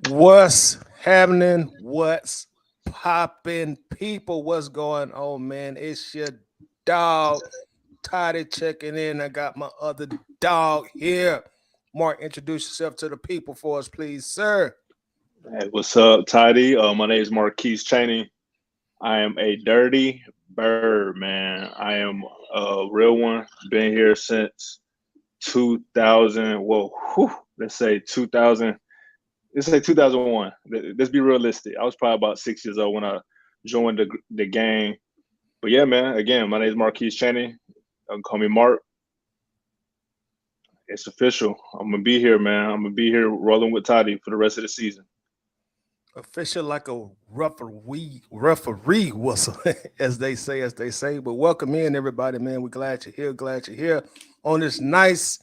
What's happening? What's popping? People, what's going on, man? It's your dog, Toddy, checking in. I got my other dog here. Mark, introduce yourself to the people for us, please, sir. Hey, what's up, Tidy? My name is Marquise Cheney. I am a dirty bird, man. I am a real one. Been here since 2000. Whoa, let's say 2000. Let's say 2001. Let's be realistic. I was probably about 6 years old when I joined the gang. But yeah, man. Again, my name is Marquise Cheney. Call me Mark. It's official. I'm gonna be here, man. I'm gonna be here rolling with Toddy for the rest of the season. Official like a referee whistle, as they say. But welcome in, everybody, man. We're glad you're here. Glad you're here on this nice,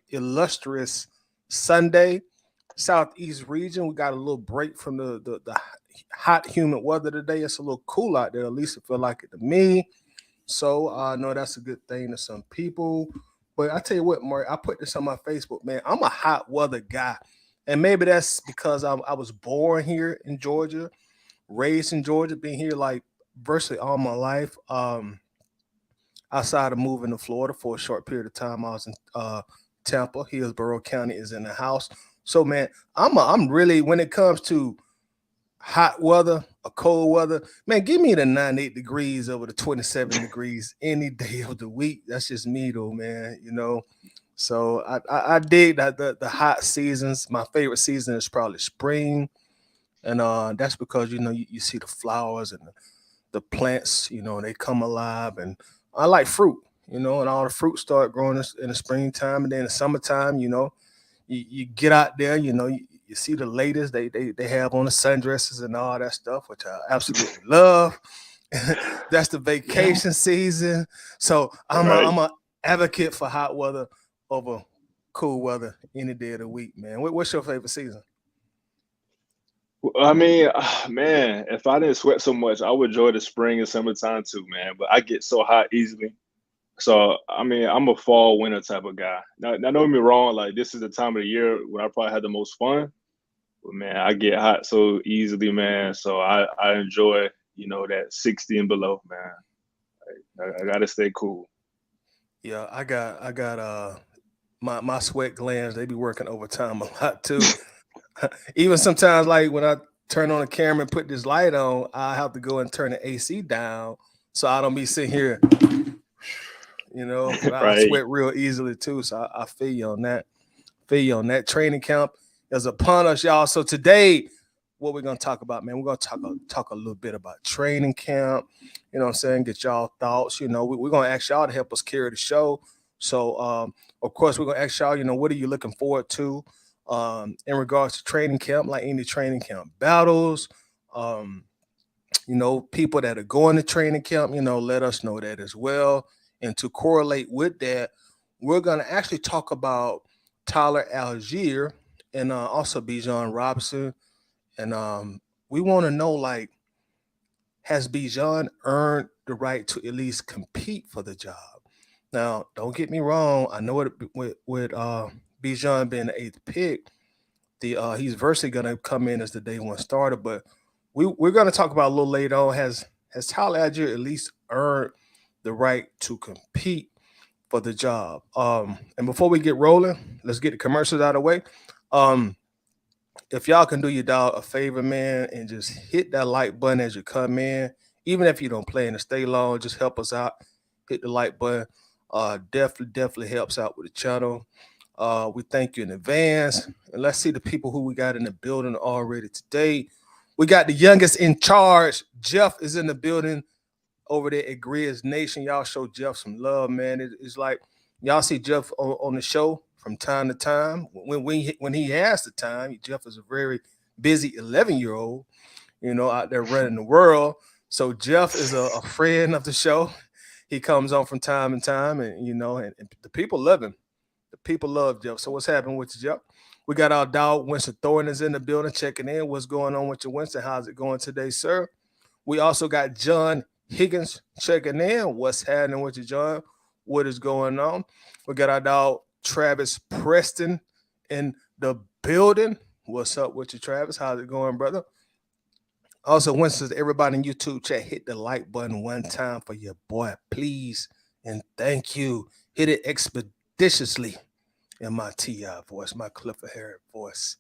illustrious Sunday. Southeast region. We got a little break from the hot, humid weather today. It's a little cool out there. At least it feel like it to me. So I know that's a good thing to some people. But I tell you what, Mark, I put this on my Facebook, man. I'm a hot weather guy. And maybe that's because I was born here in Georgia, raised in Georgia, been here like virtually all my life. Outside of moving to Florida for a short period of time, I was in Tampa. Hillsborough County is in the house. So man, I'm really, when it comes to hot weather or cold weather, man, give me the 98 degrees over the 27 degrees any day of the week. That's just me though, man. So I dig that the hot seasons. My favorite season is probably spring, and that's because you see the flowers and the plants. They come alive, and I like fruit. And all the fruit start growing in the springtime, and then in the summertime. You get out there. You see the ladies they have on the sundresses and all that stuff, which I absolutely love. That's the vacation season. So I'm a advocate for hot weather over cool weather any day of the week, man. What's your favorite season? I mean, man, if I didn't sweat so much, I would enjoy the spring and summertime too, man. But I get so hot easily. So, I mean, I'm a fall winter type of guy. Now, don't get me wrong, like this is the time of the year when I probably had the most fun. But man, I get hot so easily, man. So I enjoy, that 60 and below, man. I gotta stay cool. Yeah, I got my sweat glands, they be working overtime a lot too. Even sometimes like when I turn on the camera and put this light on, I have to go and turn the AC down so I don't be sitting here, but I Right. sweat real easily too. So I feel you on that. Feel you on that. Training camp is upon us, y'all. So today, what we're gonna talk about, man, we're gonna talk a little bit about training camp. You know what I'm saying? Get y'all thoughts. We're gonna ask y'all to help us carry the show. So of course we're gonna ask y'all, what are you looking forward to in regards to training camp, like any training camp battles, um, people that are going to training camp, let us know that as well. And to correlate with that, we're gonna actually talk about Tyler Allgeier and also Bijan Robinson. And we want to know, like, has Bijan earned the right to at least compete for the job? Now, don't get me wrong. I know it with Bijan being the eighth pick, he's virtually going to come in as the day one starter. But we're going to talk about a little later on. Has Tyler Allgeier at least earned the right to compete for the job? And before we get rolling, let's get the commercials out of the way. Um, if y'all can do your dog a favor, man, and just hit that like button as you come in, even if you don't plan to stay long, just help us out. Hit the like button. Definitely helps out with the channel. We thank you in advance. And let's see the people who we got in the building already today. We got the youngest in charge. Jeff is in the building over there at Grizz Nation. Y'all show Jeff some love, man. It's like y'all see Jeff on the show from time to time. When he has the time, Jeff is a very busy 11-year-old, out there running the world. So Jeff is a friend of the show. He comes on from time to time, and the people love him. The people love Jeff. So what's happening with you, Jeff? We got our dog Winston Thornton is in the building checking in. What's going on with you, Winston? How's it going today, sir? We also got John Higgins checking in. What's happening with you, John? What is going on? We got our dog Travis Preston in the building. What's up with you, Travis? How's it going, brother? Also, once to everybody in YouTube chat, hit the like button one time for your boy, please, and thank you. Hit it expeditiously in my T.I. voice, my Clifford Harris voice.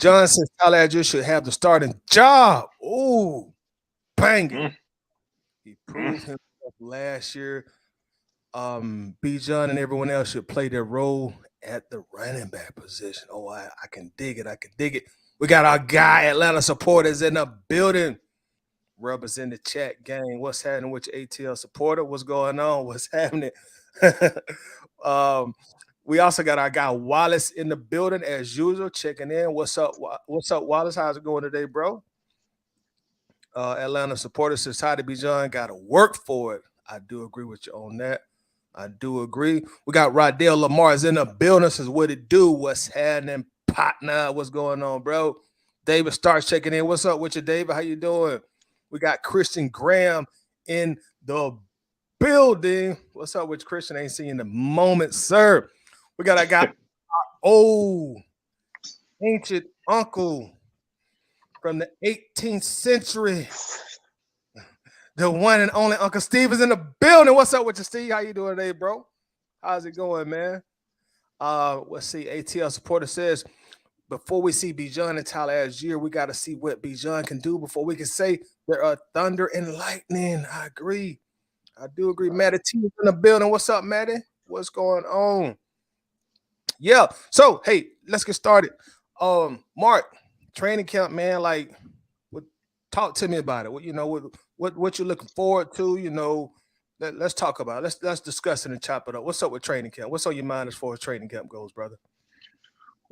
John says Tyler Allgeier should have the starting job. Ooh, banging. He proved himself last year. Bijan and everyone else should play their role at the running back position. Oh, I can dig it. I can dig it. We got our guy, Atlanta supporters in the building. Rubbers in the chat gang. What's happening with your ATL supporter? What's going on? What's happening? We also got our guy Wallace in the building as usual, checking in. What's up? What's up, Wallace? How's it going today, bro? Atlanta supporter says Tyler Bijan got to work for it. I do agree with you on that. I do agree. We got Rodell Lamar's in the building. Says what it do? What's happening, partner? What's going on, bro? David starts checking in. What's up with you, David? How you doing? We got Christian Graham in the building. What's up with Christian? Ain't seen in the moment, sir. We got a guy, old ancient uncle from the 18th century. The one and only Uncle Steve is in the building. What's up with you, Steve? How you doing today, bro? How's it going, man? Let's see. ATL supporter says, before we see Bijan and Tyler Allgeier, we got to see what Bijan can do before we can say there are thunder and lightning. I agree. I do agree. Matty T is in the building. What's up, Matty? What's going on? Yeah. So, hey, let's get started. Mark, training camp, man. Like, talk to me about it. What you're looking forward to? Let's talk about it. Let's discuss it and chop it up. What's up with training camp? What's on your mind as far as training camp goes, brother?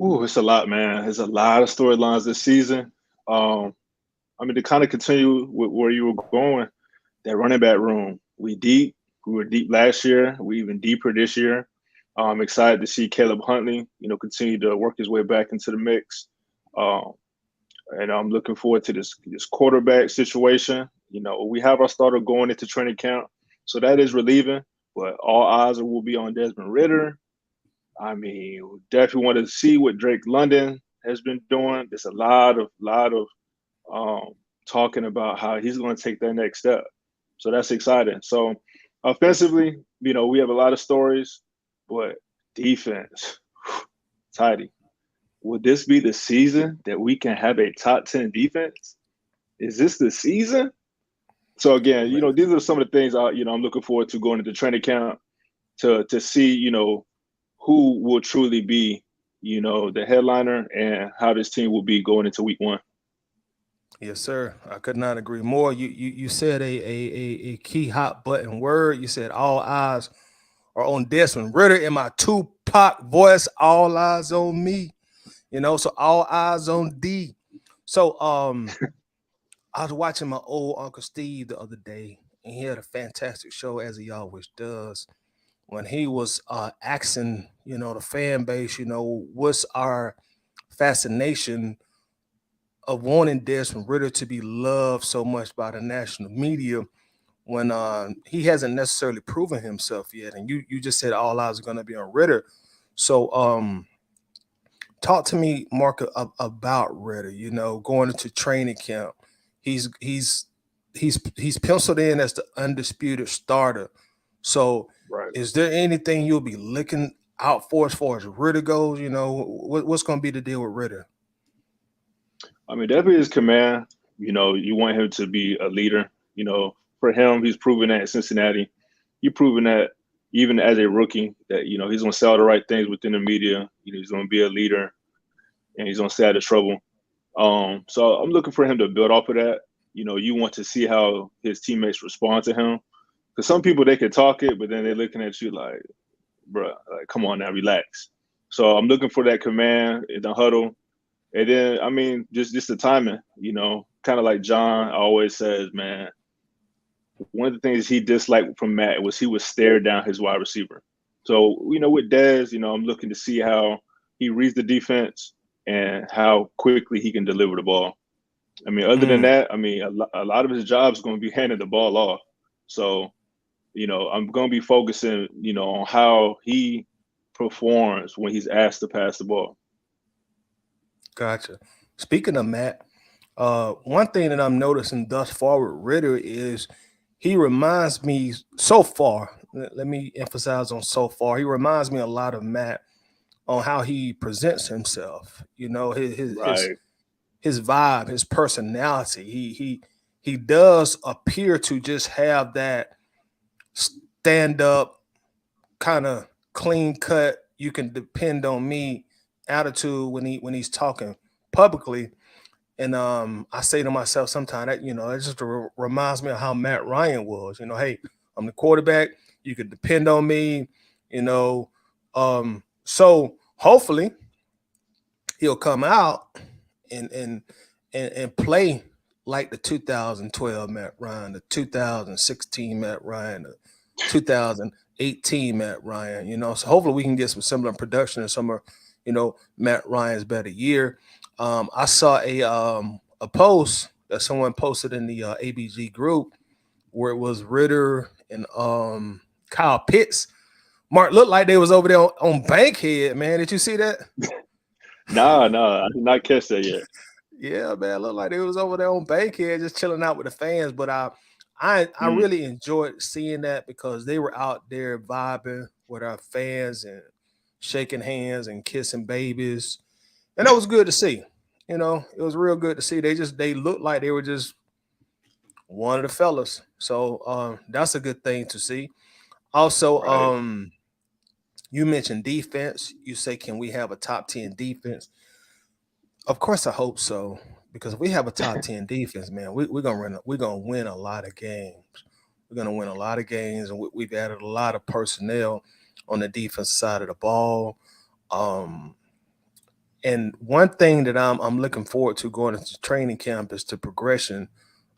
Ooh, it's a lot, man. There's a lot of storylines this season. To kind of continue with where you were going, that running back room, we were deep last year. We even deeper this year. I'm excited to see Caleb Huntley, continue to work his way back into the mix. And I'm looking forward to this quarterback situation. We have our starter going into training camp, so that is relieving. But all eyes will be on Desmond Ridder. We definitely want to see what Drake London has been doing. There's a lot of talking about how he's going to take that next step. So that's exciting. So offensively, we have a lot of stories, but defense, tidy. Would this be the season that we can have a top 10 defense? Is this the season? So again, these are some of the things I'm looking forward to going into training camp to see, who will truly be, the headliner and how this team will be going into week 1. Yes, sir. I could not agree more. You said a key hot button word. You said all eyes are on Desmond Ridder. In my Tupac voice, all eyes on me. So all eyes on D. So I was watching my old Uncle Steve the other day, and he had a fantastic show, as he always does. When he was asking, the fan base, what's our fascination of wanting Desmond Ridder to be loved so much by the national media when he hasn't necessarily proven himself yet. And you just said all eyes are going to be on Ridder. So talk to me, Mark, about Ridder. Going into training camp, he's penciled in as the undisputed starter. So, right. Is there anything you'll be looking out for as far as Ridder goes? What's going to be the deal with Ridder? Definitely his command. You want him to be a leader. For him, he's proven that at Cincinnati. He's proven that even as a rookie, that he's going to say all the right things within the media. He's going to be a leader, and he's going to stay out of trouble. So I'm looking for him to build off of that. You want to see how his teammates respond to him, because some people, they can talk it, but then they're looking at you like, bro, like, come on now, relax. So I'm looking for that command in the huddle. And then, just the timing, kind of like John always says, man, one of the things he disliked from Matt was he would stare down his wide receiver. So, with Dez, I'm looking to see how he reads the defense and how quickly he can deliver the ball. Other than that, a lot of his job is going to be handing the ball off. So, I'm going to be focusing, on how he performs when he's asked to pass the ball. Gotcha. Speaking of Matt, one thing that I'm noticing thus far with Ritter is he reminds me so far. Let me emphasize on so far. He reminds me a lot of Matt on how he presents himself. You know, Right. his vibe, his personality. He does appear to just have that stand up kind of clean cut. You can depend on me attitude when he's talking publicly. And I say to myself sometimes that it just reminds me of how Matt Ryan was. Hey, I'm the quarterback. You can depend on me. You know, so hopefully he'll come out and and and play like the 2012 Matt Ryan, the 2016 Matt Ryan, the 2018 Matt Ryan. So hopefully we can get some similar production in some of Matt Ryan's better year. I saw a post that someone posted in the ABG group where it was Ritter and Kyle Pitts. Mark looked like they was over there on Bankhead, man. Did you see that? No, I did not catch that yet. Yeah, man, looked like they was over there on Bankhead just chilling out with the fans. But I Mm, really enjoyed seeing that because they were out there vibing with our fans and shaking hands and kissing babies, and that was good to see. It was real good to see. They looked like they were just one of the fellas. So that's a good thing to see. Also, right. you mentioned defense. You say, can we have a top 10 defense? Of course, I hope so. Because if we have a top 10 defense, man, we're gonna win a lot of games. We're gonna win a lot of games, and we've added a lot of personnel on the defense side of the ball. Um, and one thing that I'm looking forward to going into training camp is the progression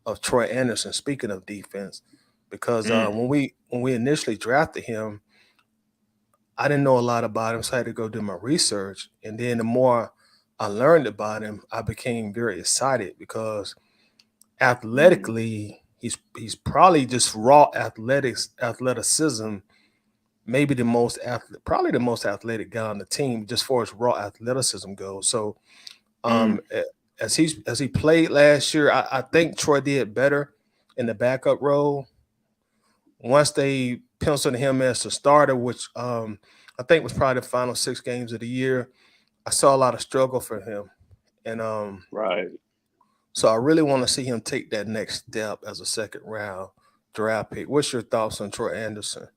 of Troy Anderson. Speaking of defense, because Mm, when we initially drafted him, I didn't know a lot about him, so I had to go do my research. And then the more I learned about him, I became very excited because mm, athletically, he's probably just raw athleticism, maybe probably the most athletic guy on the team, just far as raw athleticism goes. So mm. um, as he played last year, I think Troy did better in the backup role once they penciled him as the starter, which I think was probably the final 6 games of the year. I saw a lot of struggle for him, and Right. so I really want to see him take that next step as a second round draft pick. What's your thoughts on Troy Anderson?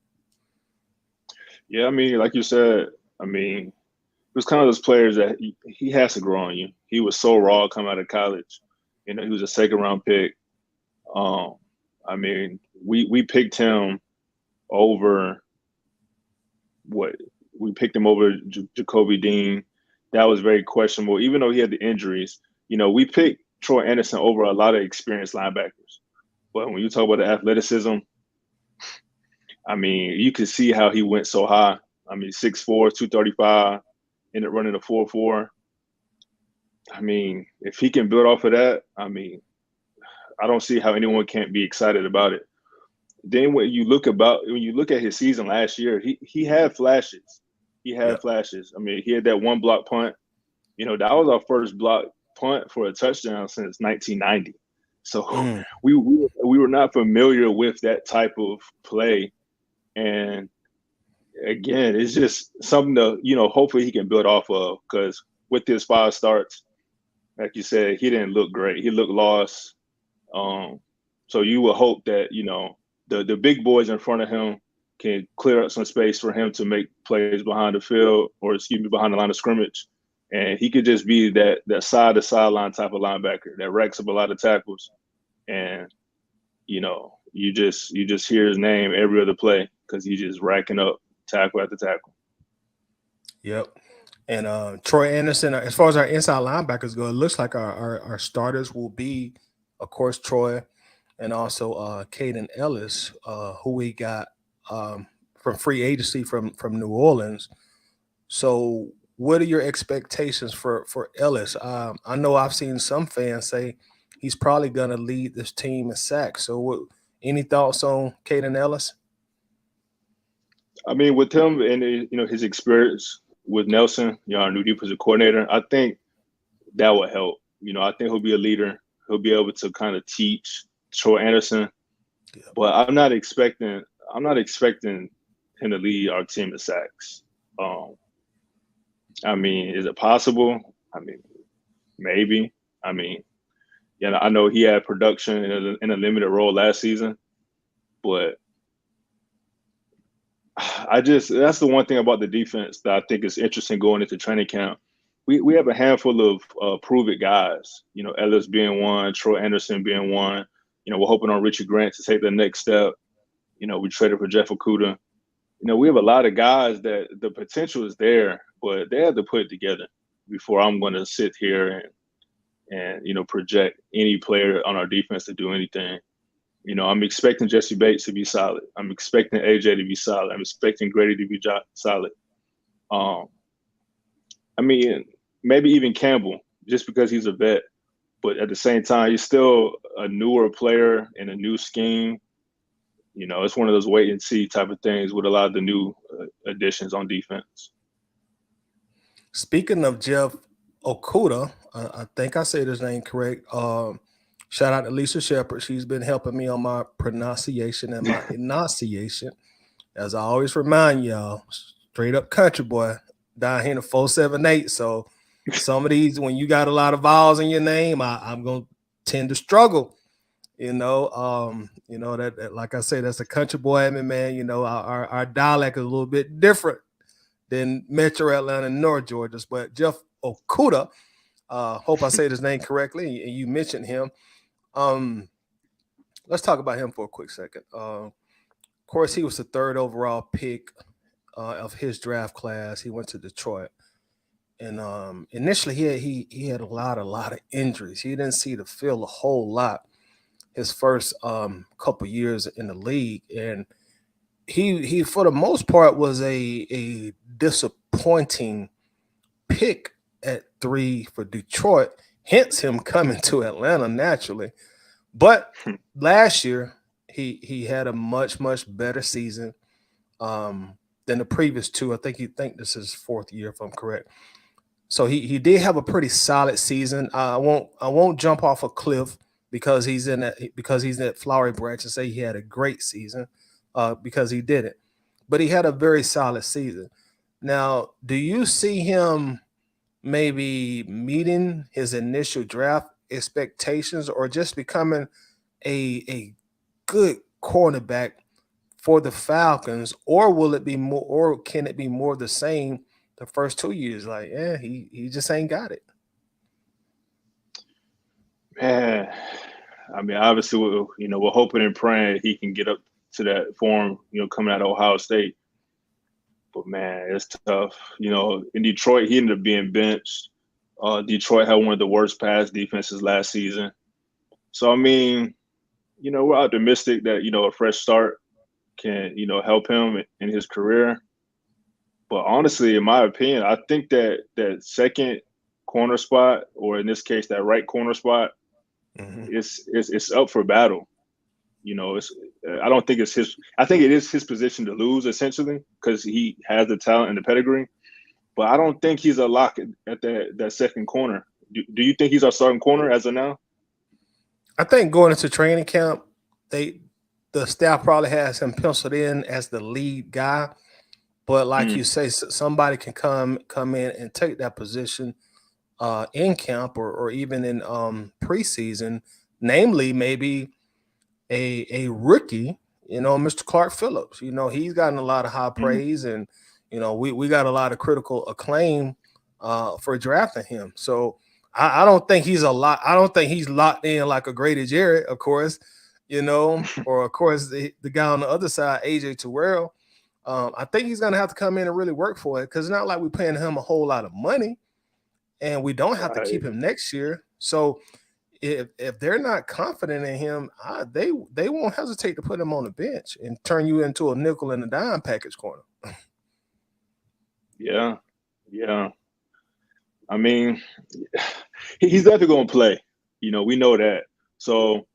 Yeah, I mean, like you said, I mean, it was kind of those players that he has to grow on you. He was so raw coming out of college. He was a second round pick. Um, I mean, we picked him over what we picked him over Jacoby Dean. That was very questionable, even though he had the injuries. We picked Troy Anderson over a lot of experienced linebackers. But when you talk about the athleticism, I mean, you can see how he went so high. I mean, 6'4", 235, ended up running a 4.4. I mean, if he can build off of that, I mean, I don't see how anyone can't be excited about it. Then when you look at his season last year, he had flashes. He Yeah. had flashes. I mean, he had that one block punt. That was our first block punt for a touchdown since 1990. So Mm, we were not familiar with that type of play. And again, it's just something to hopefully he can build off of, because with his 5 starts, like you said, he didn't look great. He looked lost. Um, so you would hope that the big boys in front of him can clear up some space for him to make plays behind the field, or excuse me, behind the line of scrimmage, and he could just be that side to sideline type of linebacker that racks up a lot of tackles, and you just hear his name every other play because he's just racking up tackle after tackle. yep. And Troy Anderson, as far as our inside linebackers go, it looks like our starters will be, of course, Troy and also Caden Ellis, who we got from free agency from New Orleans. So, what are your expectations for Ellis? I know I've seen some fans say he's probably going to lead this team in sacks. So, any thoughts on Caden Ellis? I mean, with him and his experience with Nelson, our new defensive coordinator, I think that would help. You know, I think he'll be a leader. He'll be able to kind of teach Troy Anderson. Yeah. But I'm not expecting him to lead our team in sacks. I mean, is it possible? I mean, maybe. I mean, yeah, I know he had production in a limited role last season, but that's the one thing about the defense that I think is interesting going into training camp. We have a handful of prove-it guys. You know, Ellis being one, Troy Anderson being one. You know, we're hoping on Richie Grant to take the next step. You know, we traded for Jeff Okudah. You know, we have a lot of guys that the potential is there, but they have to put it together before I'm going to sit here and you know, project any player on our defense to do anything. You know, I'm expecting Jesse Bates to be solid. I'm expecting AJ to be solid. I'm expecting Grady to be solid. I mean, maybe even Campbell, just because he's a vet. But at the same time, he's still a newer player in a new scheme. You know, it's one of those wait and see type of things with a lot of the new additions on defense. Speaking of Jeff Okudah, I think I said his name correct. Shout out to Lisa Shepard. She's been helping me on my pronunciation and my enunciation. As I always remind y'all, straight up country boy down here in the 478. So some of these, when you got a lot of vowels in your name, I'm gonna tend to struggle. You know, that like I said, that's a country boy in me, man. You know, our dialect is a little bit different than Metro Atlanta and North Georgia. But Jeff Okudah, hope I said his name correctly, and you mentioned him. Let's talk about him for a quick second. Of course, he was the third overall pick of his draft class. He went to Detroit, and initially he had a lot of injuries. He didn't see the field a whole lot his first couple years in the league, and he for the most part was a disappointing pick at 3 for Detroit. Hence him coming to Atlanta naturally. But last year he had a much better season than the previous two. I think this is his fourth year, if I'm correct. So he did have a pretty solid season. I won't jump off a cliff because he's in that flowery branch and say he had a great season, because he didn't. But he had a very solid season. Now, do you see him maybe meeting his initial draft expectations or just becoming a good cornerback for the Falcons, or will it be more, or can it be more the same the first 2 years? Like, yeah, he just ain't got it. Man, I mean, obviously, we're hoping and praying he can get up to that form, you know, coming out of Ohio State. But man, it's tough. You know, in Detroit, he ended up being benched. Detroit had one of the worst pass defenses last season. So I mean, you know, we're optimistic that, you know, a fresh start can, you know, help him in his career. But honestly, in my opinion, I think that second corner spot, or in this case, that right corner spot, it's up for battle. You know, I don't think it's his. I think it is his position to lose, essentially, because he has the talent and the pedigree. But I don't think he's a lock at that second corner. Do you think he's our starting corner as of now? I think going into training camp, the staff probably has him penciled in as the lead guy. But like you say, somebody can come in and take that position in camp or even in preseason, namely maybe a rookie, you know, Mr. Clark Phillips. You know, he's gotten a lot of high praise, and you know, we got a lot of critical acclaim for drafting him. So I don't think he's I don't think he's locked in like a Grady Jarrett, of course, you know, or of course the guy on the other side, AJ Terrell. I think he's gonna have to come in and really work for it, because it's not like we're paying him a whole lot of money, and we don't have to keep him next year. So if they're not confident in him, they won't hesitate to put him on the bench and turn you into a nickel and a dime package corner. Yeah. I mean, he's definitely going to play. You know, we know that. So,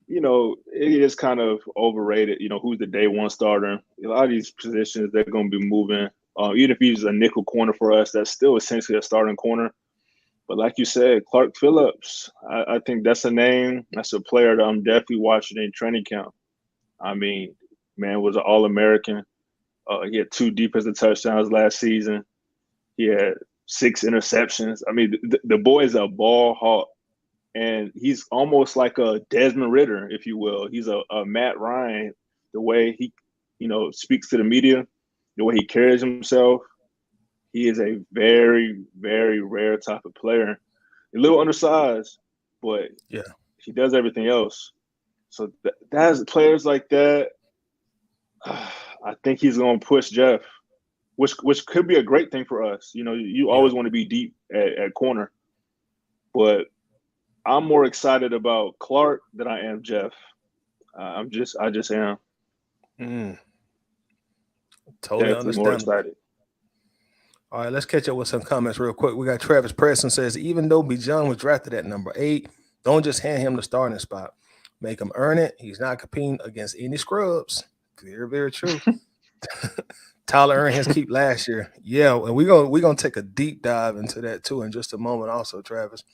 you know, it is kind of overrated. You know, who's the day one starter? A lot of these positions, they're going to be moving. Even if he's a nickel corner for us, that's still essentially a starting corner. But like you said, Clark Phillips, I think that's a name. That's a player that I'm definitely watching in training camp. I mean, man was an All-American. He had 2 defensive touchdowns last season. He had 6 interceptions. I mean, the boy is a ball hawk, and he's almost like a Desmond Ridder, if you will. He's a Matt Ryan, the way he, speaks to the media, the way he carries himself. He is a very, very rare type of player. A little undersized, but yeah, he does everything else. So that's players like that. I think he's going to push Jeff, which could be a great thing for us. You always want to be deep at corner, but I'm more excited about Clark than I am Jeff. I just am. Totally Definitely more understandable. excited. All right, let's catch up with some comments real quick. We got Travis Preston says, even though Bijan was drafted at number 8, don't just hand him the starting spot. Make him earn it. He's not competing against any scrubs. Very, very true. Tyler earned his keep last year. Yeah, and we're gonna take a deep dive into that too in just a moment. Also, Travis.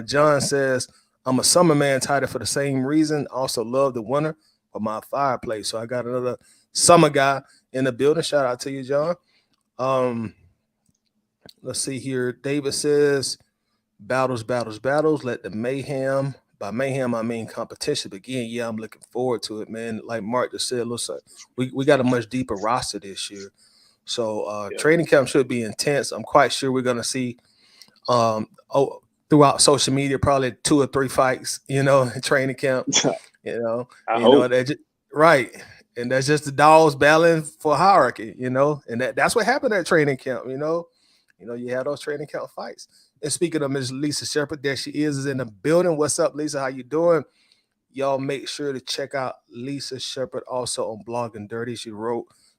John says, I'm a summer man title for the same reason. Also love the winter of my fireplace. So I got another summer guy in the building. Shout out to you, John. Let's see here. David says, battles. Let the mayhem. By mayhem, I mean competition begin. Yeah, I'm looking forward to it, man. Like Mark just said, looks like we got a much deeper roster this year. So training camp should be intense. I'm quite sure we're gonna see throughout social media probably 2 or 3 fights, in training camp. Right. And that's just the dogs battling for hierarchy, and that's what happened at training camp, you had those training camp fights. And speaking of Ms. Lisa Shepherd, there she is in the building. What's up, Lisa? How you doing? Y'all make sure to check out Lisa Shepherd also on Blog and Dirty. She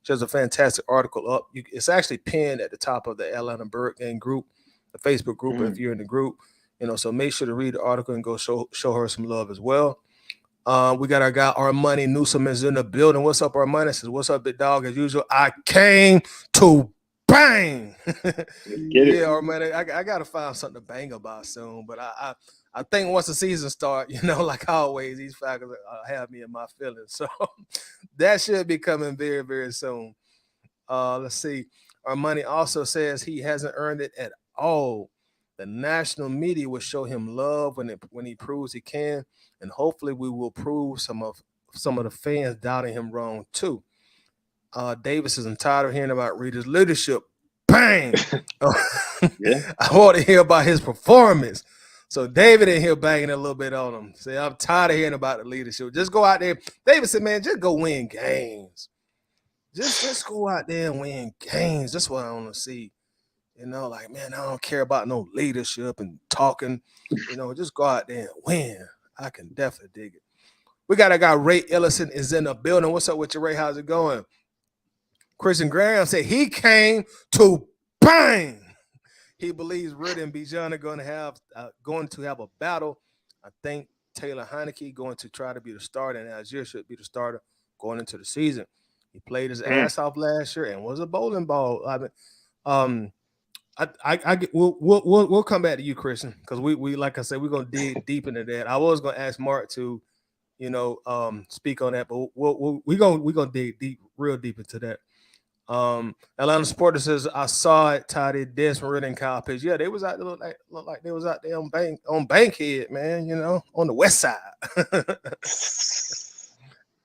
has a fantastic article up. It's actually pinned at the top of the Atlanta Bird Gang group, the Facebook group, if you're in the group. So make sure to read the article and go show her some love as well. We got our guy Armani Newsom is in the building. What's up, Armani? Says, what's up, big dog? As usual, I came to bang. Yeah, Armani, I gotta find something to bang about soon. But I think once the season starts, like always, these Falcons have me in my feelings. So that should be coming very, very soon. Let's see. Armani also says he hasn't earned it at all. The national media will show him love when he proves he can, and hopefully we will prove some of the fans doubting him wrong too. Davis is tired of hearing about Reader's leadership. Bang! Yeah. I want to hear about his performance. So David in here banging a little bit on him. Say, I'm tired of hearing about the leadership. Just go out there. David said, man, just go win games. Just go out there and win games. That's what I want to see. Like, man, I don't care about no leadership and talking. Just go out there and win. I can definitely dig it. We got a guy, Ray Ellison, is in the building. What's up with you, Ray? How's it going? Christian Graham said he came to bang. He believes Ridder and Bijan are going to have a battle. I think Taylor Heineke going to try to be the starter, and Allgeier should be the starter going into the season. He played his ass off last year and was a bowling ball. We'll come back to you, Christian, because we like I said, we're gonna dig deep into that. I was gonna ask Mark to, speak on that, but we're gonna dig real deep into that. Atlanta Supporter says, I saw it, Toddy, Desmond Ridder and Kyle Pitts. Yeah, they was out there look like they was out there on Bankhead, man, on the west side.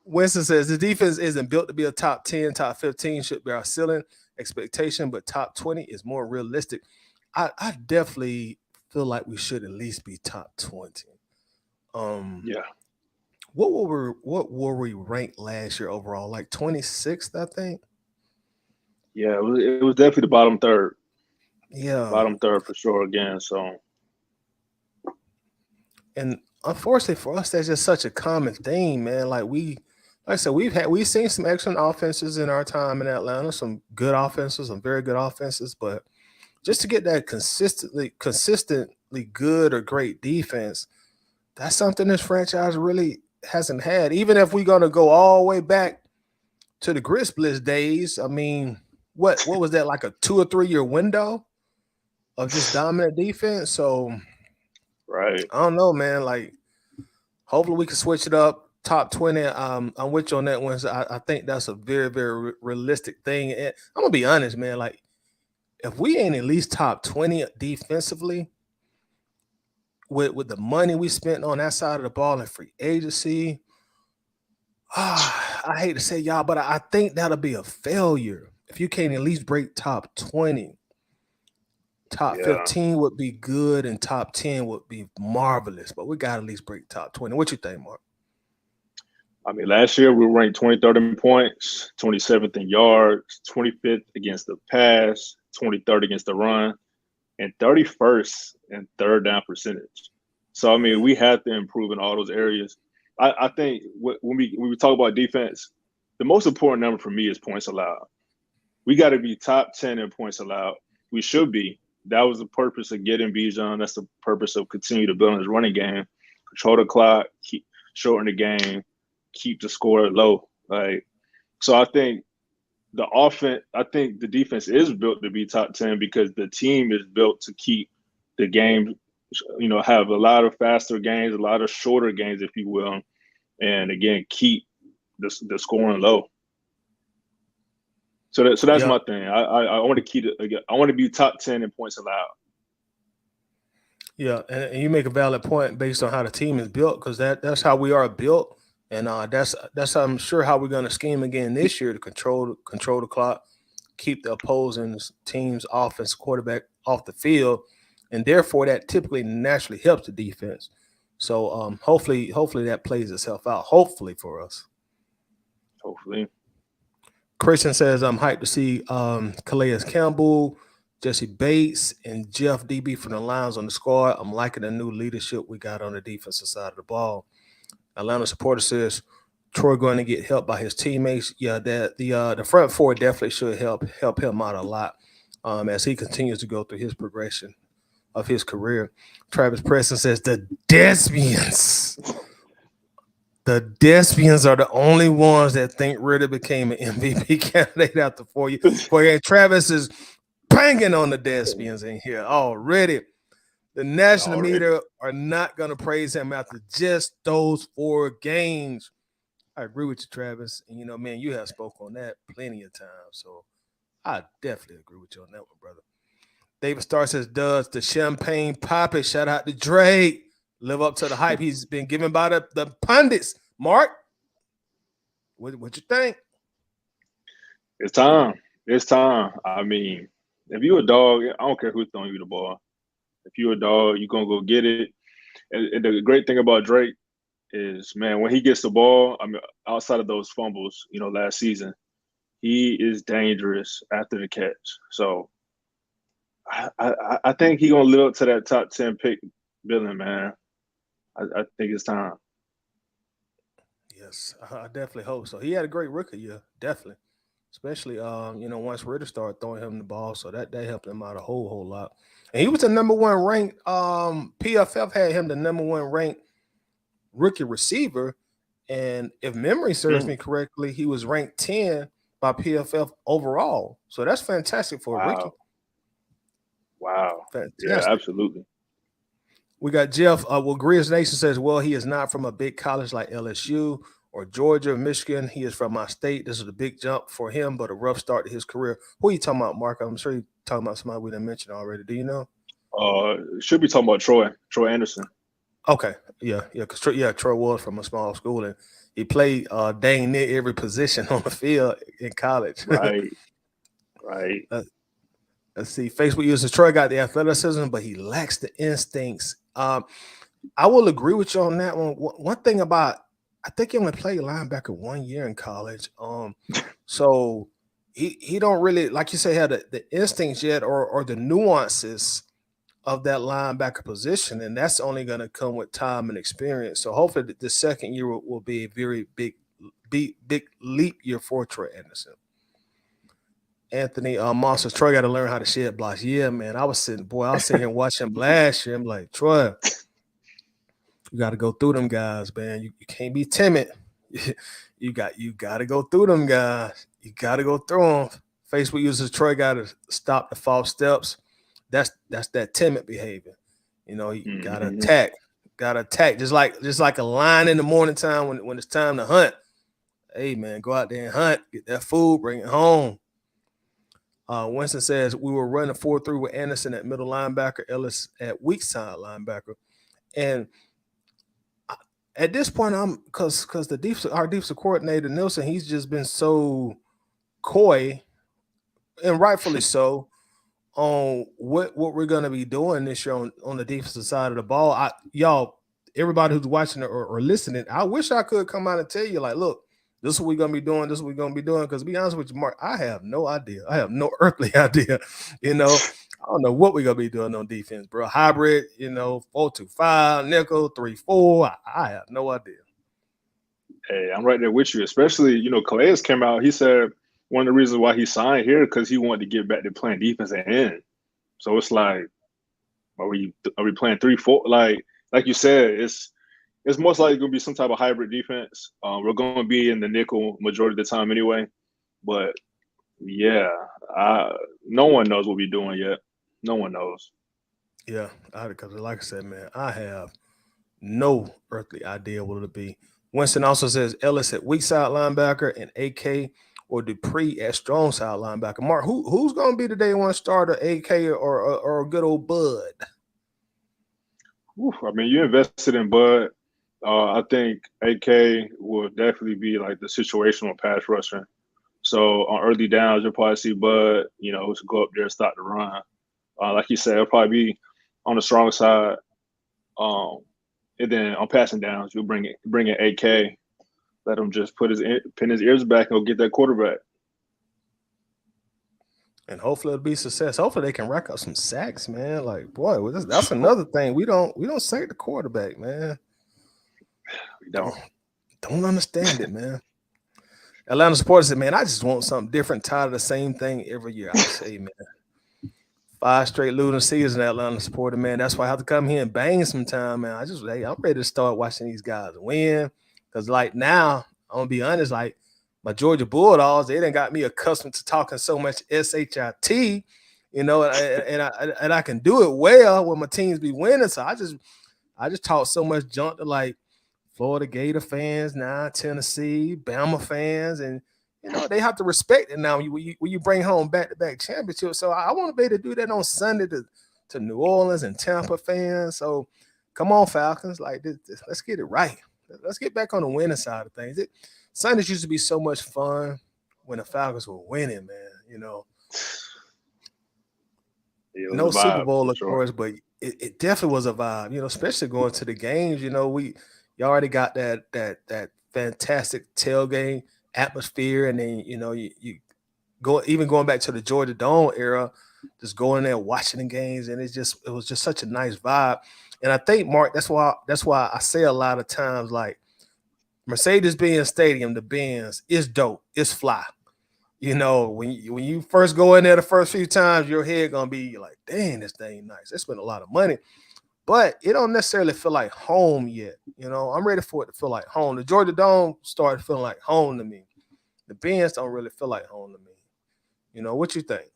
Winston says the defense isn't built to be a top 10, top 15 should be our ceiling expectation, but top 20 is more realistic. I definitely feel like we should at least be top 20. Yeah. What were we ranked last year overall? Like 26th, I think. Yeah, it was definitely the bottom third. Yeah, bottom third for sure again. So, and unfortunately for us, that's just such a common thing, man. Like I said, we've seen some excellent offenses in our time in Atlanta, some good offenses, some very good offenses, but just to get that consistently good or great defense, that's something this franchise really hasn't had. Even if we're gonna go all the way back to the Grist Blitz days, I mean, what was that, like a 2 or 3 year window? of just dominant defense. So Right. I don't know, man. Like, hopefully we can switch it up. Top 20. I'm with you on that one. So I think that's a very, very realistic thing. And I'm gonna be honest, man. Like, if we ain't at least top 20 defensively, with the money we spent on that side of the ball and free agency, I hate to say y'all, but I think that'll be a failure if you can't at least break top 20. Top Yeah. 15 would be good, and top 10 would be marvelous. But we got to at least break top 20. What you think, Mark? I mean, last year we were ranked 23rd in points, 27th in yards, 25th against the pass, 23rd against the run, and 31st in third down percentage. So, I mean, we have to improve in all those areas. I think when we talk about defense, the most important number for me is points allowed. We got to be top 10 in points allowed. We should be. That was the purpose of getting Bijan. That's the purpose of continuing to build his running game, control the clock, keep shorten the game, keep the score low. Like, so I think the defense is built to be top 10 because the team is built to keep the game, have a lot of faster games, a lot of shorter games, if you will, and again keep the scoring low. So that's Yeah, my thing. I want to keep it. Again, I want to be top 10 in points allowed. yeah, and you make a valid point based on how the team is built, because that's how we are built, and that's I'm sure how we're going to scheme again this year to control the clock, keep the opposing team's offense quarterback off the field, and therefore that typically naturally helps the defense. So hopefully that plays itself out. Hopefully for us. Hopefully, Christian says I'm hyped to see Calais Campbell, Jesse Bates, and Jeff DB from the Lions on the squad. I'm liking the new leadership we got on the defensive side of the ball. Atlanta supporter says Troy going to get help by his teammates. Yeah, that the front four definitely should help him out a lot as he continues to go through his progression of his career. Travis Preston says the Desmians. The Despians are the only ones that think Ritter became an MVP candidate after 4 years. Travis is banging on the Despians in here already. The national media are not going to praise him after just those 4 games. I agree with you, Travis. And, man, you have spoke on that plenty of times. So I definitely agree with you on that one, brother. David Starr says, does the champagne poppy? Shout out to Drake. Live up to the hype he's been given by the pundits. Mark, what you think? it's time. It's time. I mean, if you're a dog, I don't care who's throwing you the ball. If you're a dog, you're going to go get it. And the great thing about Drake is, man, when he gets the ball, I mean, outside of those fumbles, last season, he is dangerous after the catch. So I think he's going to live up to that top 10 pick billing, man. I think it's time. Yes, I definitely hope so. He had a great rookie year, definitely. Especially, once Ritter started throwing him the ball, so that helped him out a whole lot. And he was the number 1 ranked. PFF had him the number 1 ranked rookie receiver, and if memory serves me correctly, he was ranked 10 by PFF overall. So that's fantastic for a rookie. Wow. Fantastic. Yeah, absolutely. We got Jeff. Grizz Nation says, well, he is not from a big college like LSU or Georgia or Michigan. He is from my state. This is a big jump for him, but a rough start to his career. Who are you talking about, Mark? I'm sure you're talking about somebody we didn't mention already. Do you know? Should be talking about Troy Anderson. Okay. Yeah. Because Troy was from a small school, and he played dang near every position on the field in college. Right. Let's see. Facebook user Troy got the athleticism, but he lacks the instincts. I will agree with you on that one. One thing about, I think he only played linebacker 1 year in college. So he don't really, like you say, have the instincts yet or the nuances of that linebacker position, and that's only going to come with time and experience. So hopefully the second year will be a very big leap year for Troy Anderson. Anthony Monsters, Troy got to learn how to shed blocks. Yeah, man. I was sitting here watching him last year. I'm like, Troy, you got to go through them guys, man. You can't be timid. You got to go through them guys. You got to go through them. Facebook users, Troy got to stop the false steps. that's that timid behavior. You know, you gotta Mm-hmm. attack, just like a lion in the morning time when it's time to hunt. Hey man, go out there and hunt, get that food, bring it home. Winston says we were running 4-3 with Anderson at middle linebacker, Ellis at weak side linebacker, and at this point, I'm because our defensive coordinator Nilsson, he's just been so coy, and rightfully so, on what we're gonna be doing this year on the defensive side of the ball. Y'all, everybody who's watching or listening, I wish I could come out and tell you, like, look, this is what we're gonna be doing. This is what we're gonna be doing. Because to be honest with you, Mark, I have no idea. I have no earthly idea. You know, I don't know what we're gonna be doing on defense, bro. Hybrid, 4-2-5, nickel, 3-4. I have no idea. Hey, I'm right there with you. Especially, Calais came out. He said one of the reasons why he signed here because he wanted to get back to playing defense at end. So it's like, are we playing 3-4? Like you said, it's most likely going to be some type of hybrid defense. We're going to be in the nickel majority of the time anyway. But yeah, no one knows what we're doing yet. No one knows. Yeah, because like I said, man, I have no earthly idea what it'll be. Winston also says Ellis at weak side linebacker and AK or Dupree at strong side linebacker. Mark, who's going to be the day one starter, AK or a good old Bud? Oof, I mean, you invested in Bud. I think AK will definitely be like the situational pass rusher. So on early downs, you'll probably see Bud, go up there and start the run. Like you said, it'll probably be on the strong side. And then on passing downs, you'll bring in AK, let him just pin his ears back and go get that quarterback. And hopefully it'll be success. Hopefully they can rack up some sacks, man. Like, boy, that's another thing. We don't sack the quarterback, man. We don't understand it, man. Atlanta supporters said, man, I just want something different, tired of the same thing every year. I say, man, 5 straight losing seasons, Atlanta supporter, man. That's why I have to come here and bang sometime, man. I'm ready to start watching these guys win. Because, like, now, I'm going to be honest, like, my Georgia Bulldogs, they done got me accustomed to talking so much SHIT, and I can do it well when my teams be winning. So I just talk so much junk to, like, Florida Gator fans now, Tennessee, Bama fans, and they have to respect it now when you bring home back-to-back championships. So I want to be able to do that on Sunday to New Orleans and Tampa fans. So come on, Falcons, like this, let's get it right. Let's get back on the winning side of things. Sundays used to be so much fun when the Falcons were winning, man. No Super Bowl, of course, but it definitely was a vibe, especially going to the games. You already got that fantastic tailgate atmosphere, and then you going back to the Georgia Dome era, just going there watching the games, and it was just such a nice vibe. And I think, Mark, that's why I say a lot of times, like, Mercedes-Benz Stadium, the Benz, is dope, it's fly. When you first go in there the first few times, your head gonna be like, dang, this thing nice. They spent a lot of money. But it don't necessarily feel like home yet. I'm ready for it to feel like home. The Georgia Dome started feeling like home to me. The Benz don't really feel like home to me. What you think?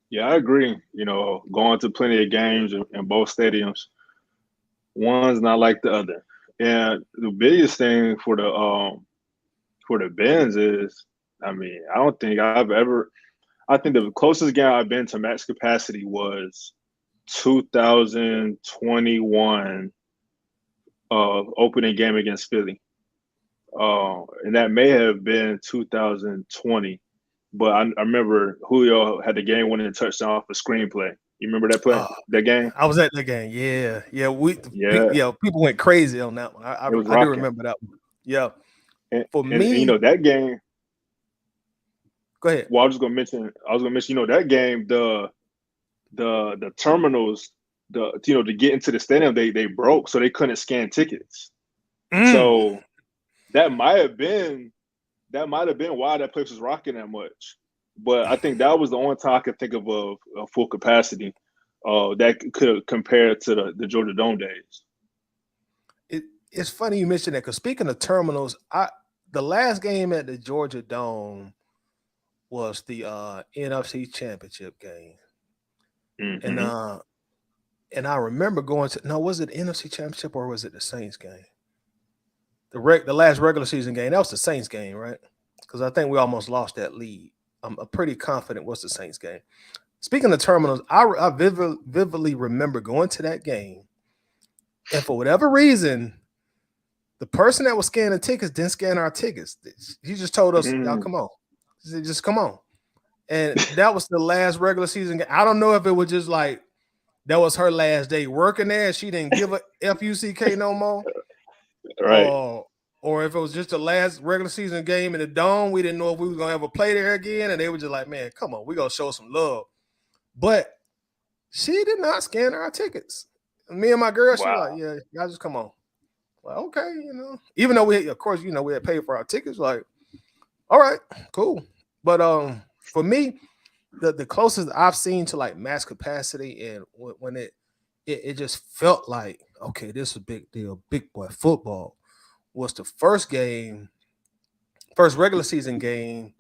Yeah, I agree. Going to plenty of games in both stadiums, one's not like the other. And the biggest thing for the Benz is, I mean, I think the closest game I've been to max capacity was 2021 opening game against Philly. And that may have been 2020. But I remember Julio had the game-winning touchdown off a screenplay. You remember that play, that game? I was at the game. Yeah. People went crazy on that one. I do remember that one. Yeah. And that game. Go ahead. Well, I was gonna mention, that game, the terminals, to get into the stadium, they broke, so they couldn't scan tickets. So that might have been why that place was rocking that much. But I think that was the only time I could think of a full capacity that could compare to the Georgia Dome days. It's funny you mentioned that, because speaking of terminals, the last game at the Georgia Dome was the NFC Championship game. And and I remember going to was it the NFC Championship or was it the Saints game? The last regular season game. That was the Saints game, right? Because I think we almost lost that lead. I'm pretty confident it was the Saints game. Speaking of terminals, I vividly remember going to that game, and for whatever reason, the person that was scanning tickets didn't scan our tickets. He just told us, "Y'all come on." He said, "Just come on." And that was the last regular season game. I don't know if it was just like that was her last day working there and she didn't give a FUCK no more. Right. Or if it was just the last regular season game in the Dome, we didn't know if we were going to ever play there again. And they were just like, man, come on, we're going to show some love. But she did not scan our tickets. Me and my girl, she was like, yeah, y'all just come on. Like, okay, even though we, of course, we had paid for our tickets, like, all right, cool. But for me, the closest I've seen to like mass capacity and when it just felt like, okay, this is a big deal, big boy football, was the first regular season game,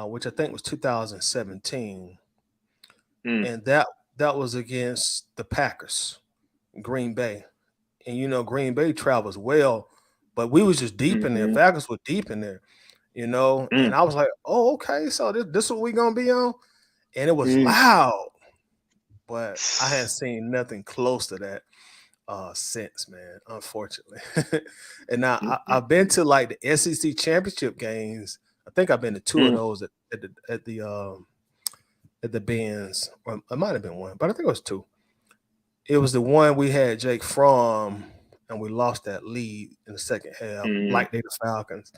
which I think was 2017. And that was against the Packers, Green Bay. And Green Bay travels well, but we was just deep in there. Falcons were deep in there, and I was like, oh, okay, so this is what we gonna be on. And it was loud, but I hadn't seen nothing close to that since, man, unfortunately. And now I've been to like the SEC championship games. I think I've been to two of those at the Benz, or it might have been one, but I think it was two. It was the one we had Jake Fromm, and we lost that lead in the second half, like they the Falcons.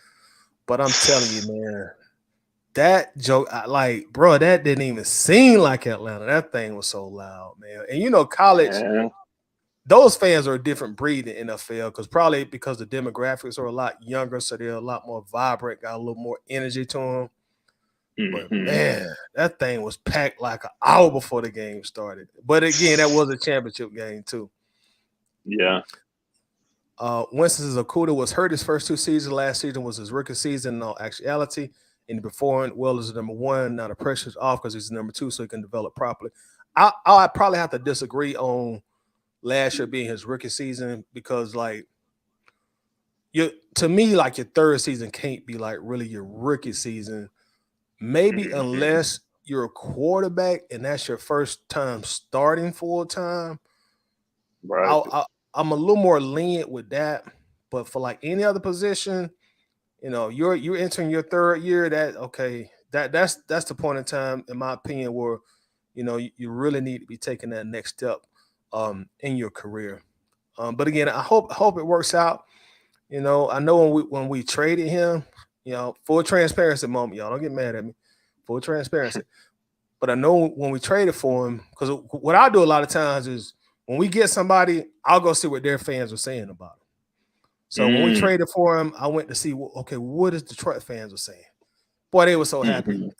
But I'm telling you, man, that joke, bro, that didn't even seem like Atlanta. That thing was so loud, man. And college, those fans are a different breed in NFL because the demographics are a lot younger, so they're a lot more vibrant, got a little more energy to them. But man, that thing was packed like an hour before the game started. But again, that was a championship game too. Yeah. Winston Okudah was hurt his first two seasons. Last season was his rookie season in all actuality. And he performed well as the number one. Now the pressure's off because he's number two, so he can develop properly. I probably have to disagree on last year being his rookie season because, to me, your third season can't be like really your rookie season. Maybe unless you're a quarterback and that's your first time starting full time. Right. I'm a little more lenient with that. But for like any other position, you're entering your third year. That's the point in time, in my opinion, where you really need to be taking that next step in your career. But again, I hope it works out. I know when we traded him, full transparency moment, y'all don't get mad at me. Full transparency. But I know when we traded for him, because what I do a lot of times is when we get somebody, I'll go see what their fans are saying about him. So when we traded for him, I went to see, what is Detroit fans are saying? Boy, they were so happy.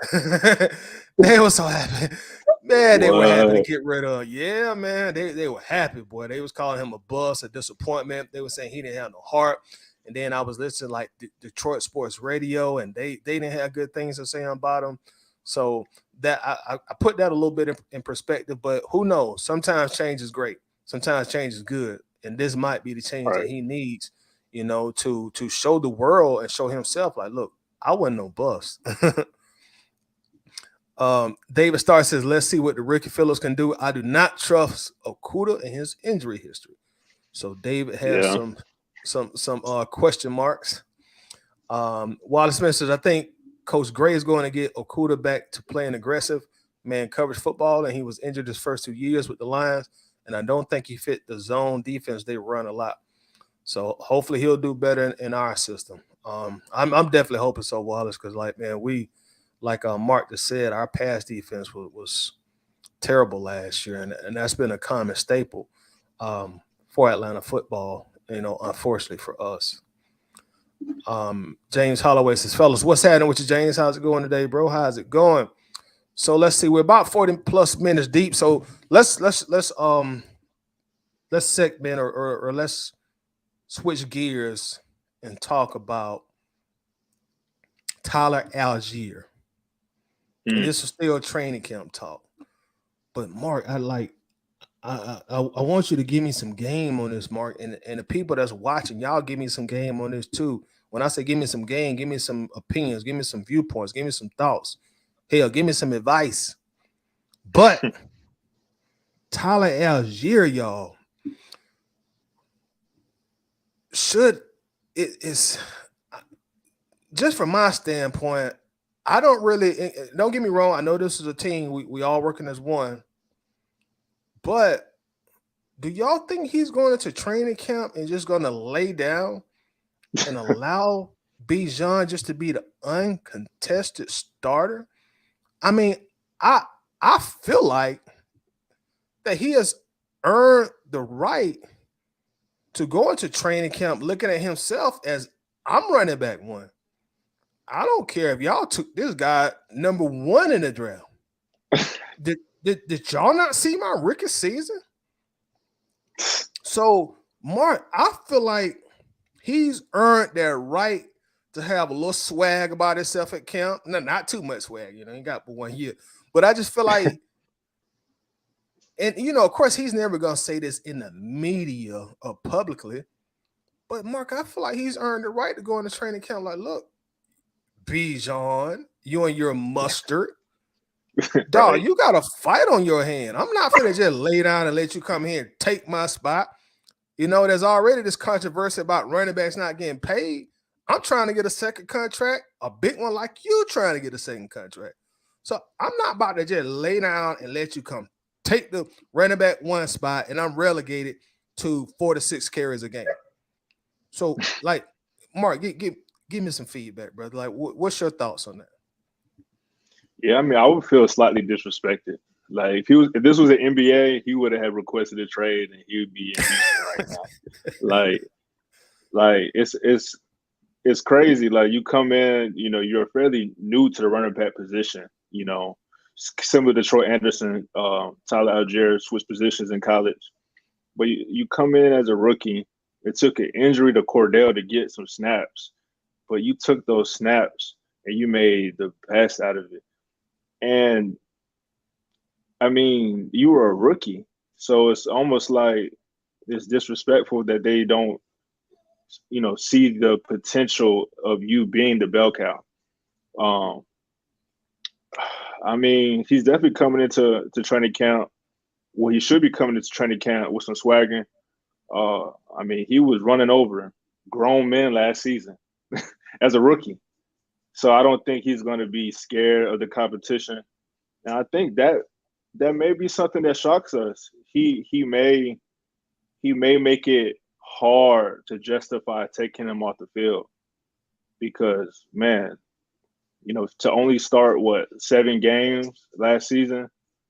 They were so happy. Man, they were happy to get rid of. Yeah, man, they were happy, boy. They was calling him a bust, a disappointment. They were saying he didn't have no heart. And then I was listening like Detroit sports radio, and they didn't have good things to say about him. So that I put that a little bit in perspective, but who knows? Sometimes change is great. Sometimes change is good. And this might be the change that he needs, to show the world and show himself like, look, I wasn't no bust. David Starr says, let's see what the Ricky Phillips can do. I do not trust Okudah and his injury history. So David has some question marks. Wallace Smith says, I think Coach Gray is going to get Okudah back to playing aggressive man coverage football, and he was injured his first 2 years with the Lions, and I don't think he fit the zone defense they run a lot. So hopefully he'll do better in our system. I'm definitely hoping so, Wallace, because Mark just said, our pass defense was terrible last year, and that's been a common staple for Atlanta football, unfortunately for us. James Holloway says, fellas, what's happening with you, James? How's it going today, bro? How's it going? So let's see, we're about 40 plus minutes deep. So let's segment or let's switch gears and talk about Tyler Allgeier. And this is still training camp talk. But Mark, I want you to give me some game on this, Mark, and the people that's watching, y'all give me some game on this too. When I say give me some game, give me some opinions, give me some viewpoints, give me some thoughts. Hell, give me some advice. But Tyler Allgeier, y'all, should it is just from my standpoint. I don't really, don't get me wrong. I know this is a team. We all working as one. But do y'all think he's going into training camp and just going to lay down and allow Bijan just to be the uncontested starter? I mean, I feel like that he has earned the right to go into training camp looking at himself as I'm running back one. I don't care if y'all took this guy number one in the draft. Did y'all not see my rookie season? So, Mark, I feel like he's earned that right to have a little swag about himself at camp. No, not too much swag, he got for 1 year. But I just feel like, and of course, he's never gonna say this in the media or publicly. But Mark, I feel like he's earned the right to go into training camp. Like, look, Bijan, you and your mustard. Dog, Right. you got a fight on your hand. I'm not gonna just lay down and let you come here and take my spot. There's already this controversy about running backs not getting paid. I'm trying to get a second contract, a big one like you trying to get a second contract. So I'm not about to just lay down and let you come take the running back one spot and I'm relegated to 4 to 6 carries a game. So, like, Mark, give me some feedback, brother. Like, what's your thoughts on that? Yeah, I mean, I would feel slightly disrespected. Like if this was an NBA, he would have requested a trade and he would be in Houston right now. Like it's crazy. Like you come in, you're fairly new to the running back position. Similar to Troy Anderson, Tyler Allgeier switched positions in college, but you come in as a rookie. It took an injury to Cordell to get some snaps, but you took those snaps and you made the best out of it. And I mean, you were a rookie, so it's almost like it's disrespectful that they don't, see the potential of you being the bell cow. I mean, he's definitely coming into training camp. Well, he should be coming into training camp with some swagger. I mean, he was running over grown men last season as a rookie. So I don't think he's going to be scared of the competition. And I think that may be something that shocks us. He may make it hard to justify taking him off the field because, man, to only start 7 games last season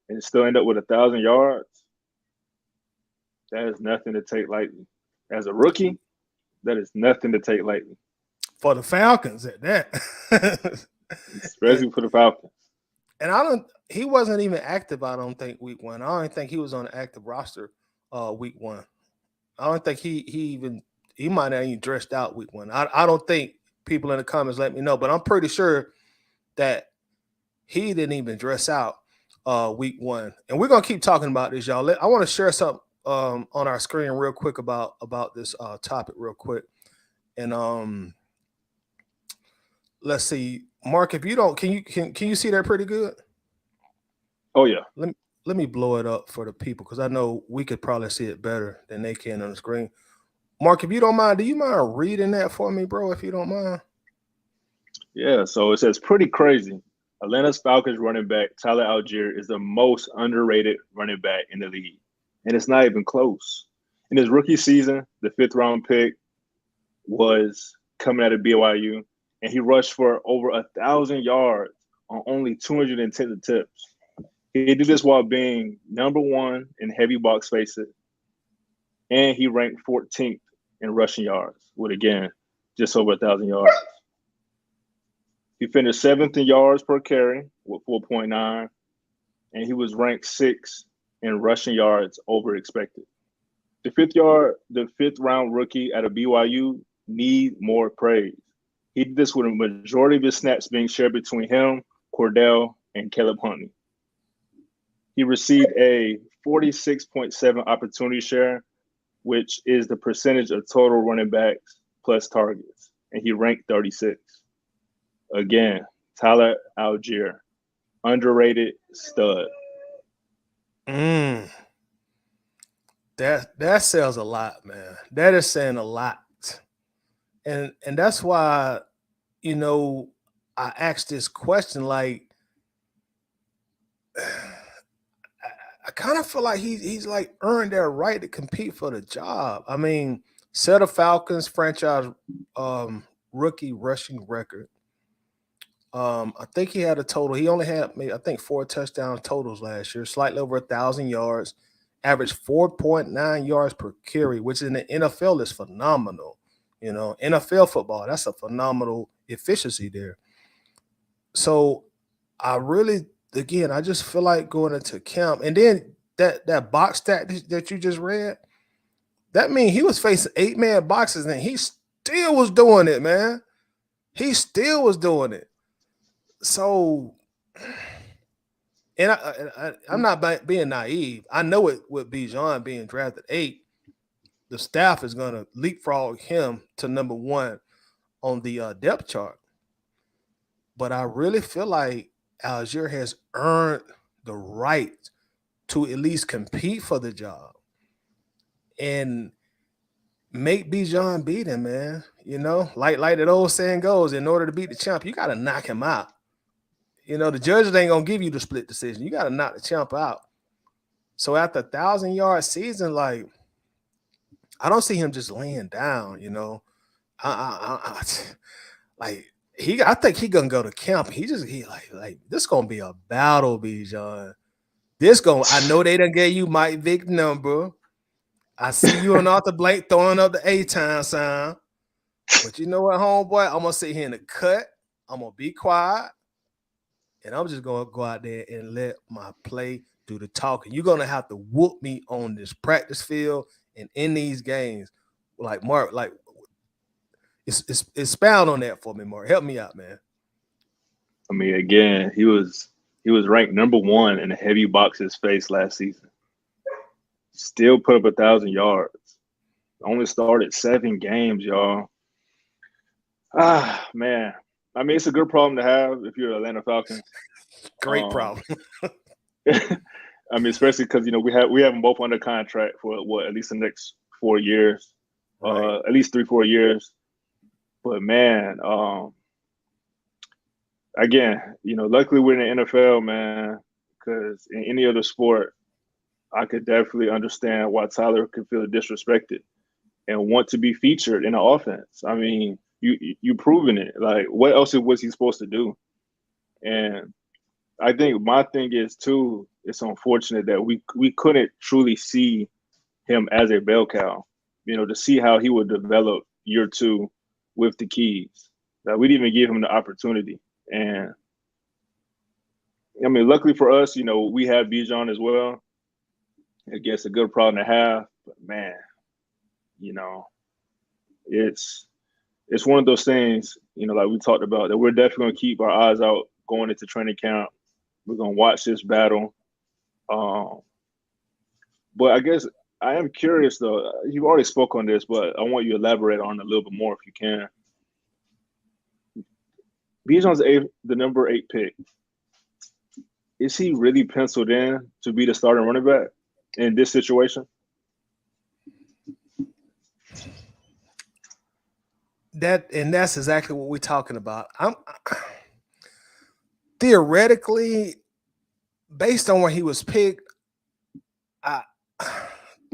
and still end up with 1,000 yards, that is nothing to take lightly. As a rookie, that is nothing to take lightly. For the Falcons at that. Especially for the Falcons. And he wasn't even active, I don't think, week one. I don't think he was on the active roster week one. I don't think he might not even dressed out week one. I don't think people in the comments let me know, but I'm pretty sure that he didn't even dress out week one. And we're gonna keep talking about this, y'all. I want to share something on our screen real quick about this topic real quick. And let's see, Mark, if you don't, can you see that pretty good? Oh yeah. Let me blow it up for the people because I know we could probably see it better than they can on the screen. Mark, if you don't mind, do you mind reading that for me, bro? If you don't mind. Yeah. So it says, pretty crazy. Atlanta Falcons running back Tyler Allgeier is the most underrated running back in the league, and it's not even close. In his rookie season, the 5th round pick was coming out of BYU, and he rushed for over 1,000 yards on only 210 attempts. He did this while being number 1 in heavy box spaces, and he ranked 14th in rushing yards with, again, just over 1,000 yards. He finished 7th in yards per carry with 4.9, and he was ranked 6th in rushing yards over expected. The 5th round rookie out of BYU need more praise. He did this with a majority of his snaps being shared between him, Cordell, and Caleb Huntley. He received a 46.7 opportunity share, which is the percentage of total running backs plus targets, and he ranked 36. Again, Tyler Allgeier, underrated stud. That says a lot, man. That is saying a lot. And that's why, I asked this question, like, I kind of feel like he's like earned their right to compete for the job. I mean, set a Falcons franchise rookie rushing record. I think he had a total. He only had maybe, I think, 4 touchdown totals last year, slightly over 1,000 yards, averaged 4.9 yards per carry, which in the NFL is phenomenal. NFL football, that's a phenomenal efficiency there. So I really, again, I just feel like going into camp, and then that box stat that you just read, that means he was facing 8-man boxes and he still was doing it, man. He still was doing it. So, and I'm not being naive. I know it with Bijan being drafted 8, the staff is going to leapfrog him to number 1 on the depth chart. But I really feel like Allgeier has earned the right to at least compete for the job and make Bijan beat him, man. Like that old saying goes, in order to beat the champ, you got to knock him out. The judges ain't going to give you the split decision. You got to knock the champ out. So after 1,000-yard season, like, I don't see him just laying down, I think he gonna go to camp. He like this gonna be a battle, Bijan. I know they done gave you Mike Vick number. I see you and Arthur Blank throwing up the A-time sign. But you know what, homeboy? I'm gonna sit here in the cut. I'm gonna be quiet. And I'm just gonna go out there and let my play do the talking. You're gonna have to whoop me on this practice field and in these games. Like, Mark, like, expound on that for me, Mark. Help me out, man. I mean, again, he was ranked number 1 in the heavy boxes faced last season. Still put up 1,000 yards. Only started 7 games, y'all. Man. I mean, it's a good problem to have if you're Atlanta Falcons. Great problem. I mean, especially because we have them both under contract for at least the next 4 years, right. At least 3-4 years. But man, again, luckily we're in the NFL, man. Because in any other sport, I could definitely understand why Tyler could feel disrespected and want to be featured in the offense. I mean, you proven it. Like, what else was he supposed to do? And I think my thing is too, it's unfortunate that we couldn't truly see him as a bell cow, to see how he would develop year 2 with the keys. That we didn't even give him the opportunity. And I mean, luckily for us, we have Bijan as well. I guess a good problem to have, but man, it's one of those things, like we talked about, that we're definitely going to keep our eyes out going into training camp. We're going to watch this battle. But I guess I am curious, though. You've already spoke on this, but I want you to elaborate on it a little bit more if you can. Bijan's the number 8 pick. Is he really penciled in to be the starting running back in this situation? That's exactly what we're talking about. Theoretically, based on where he was picked,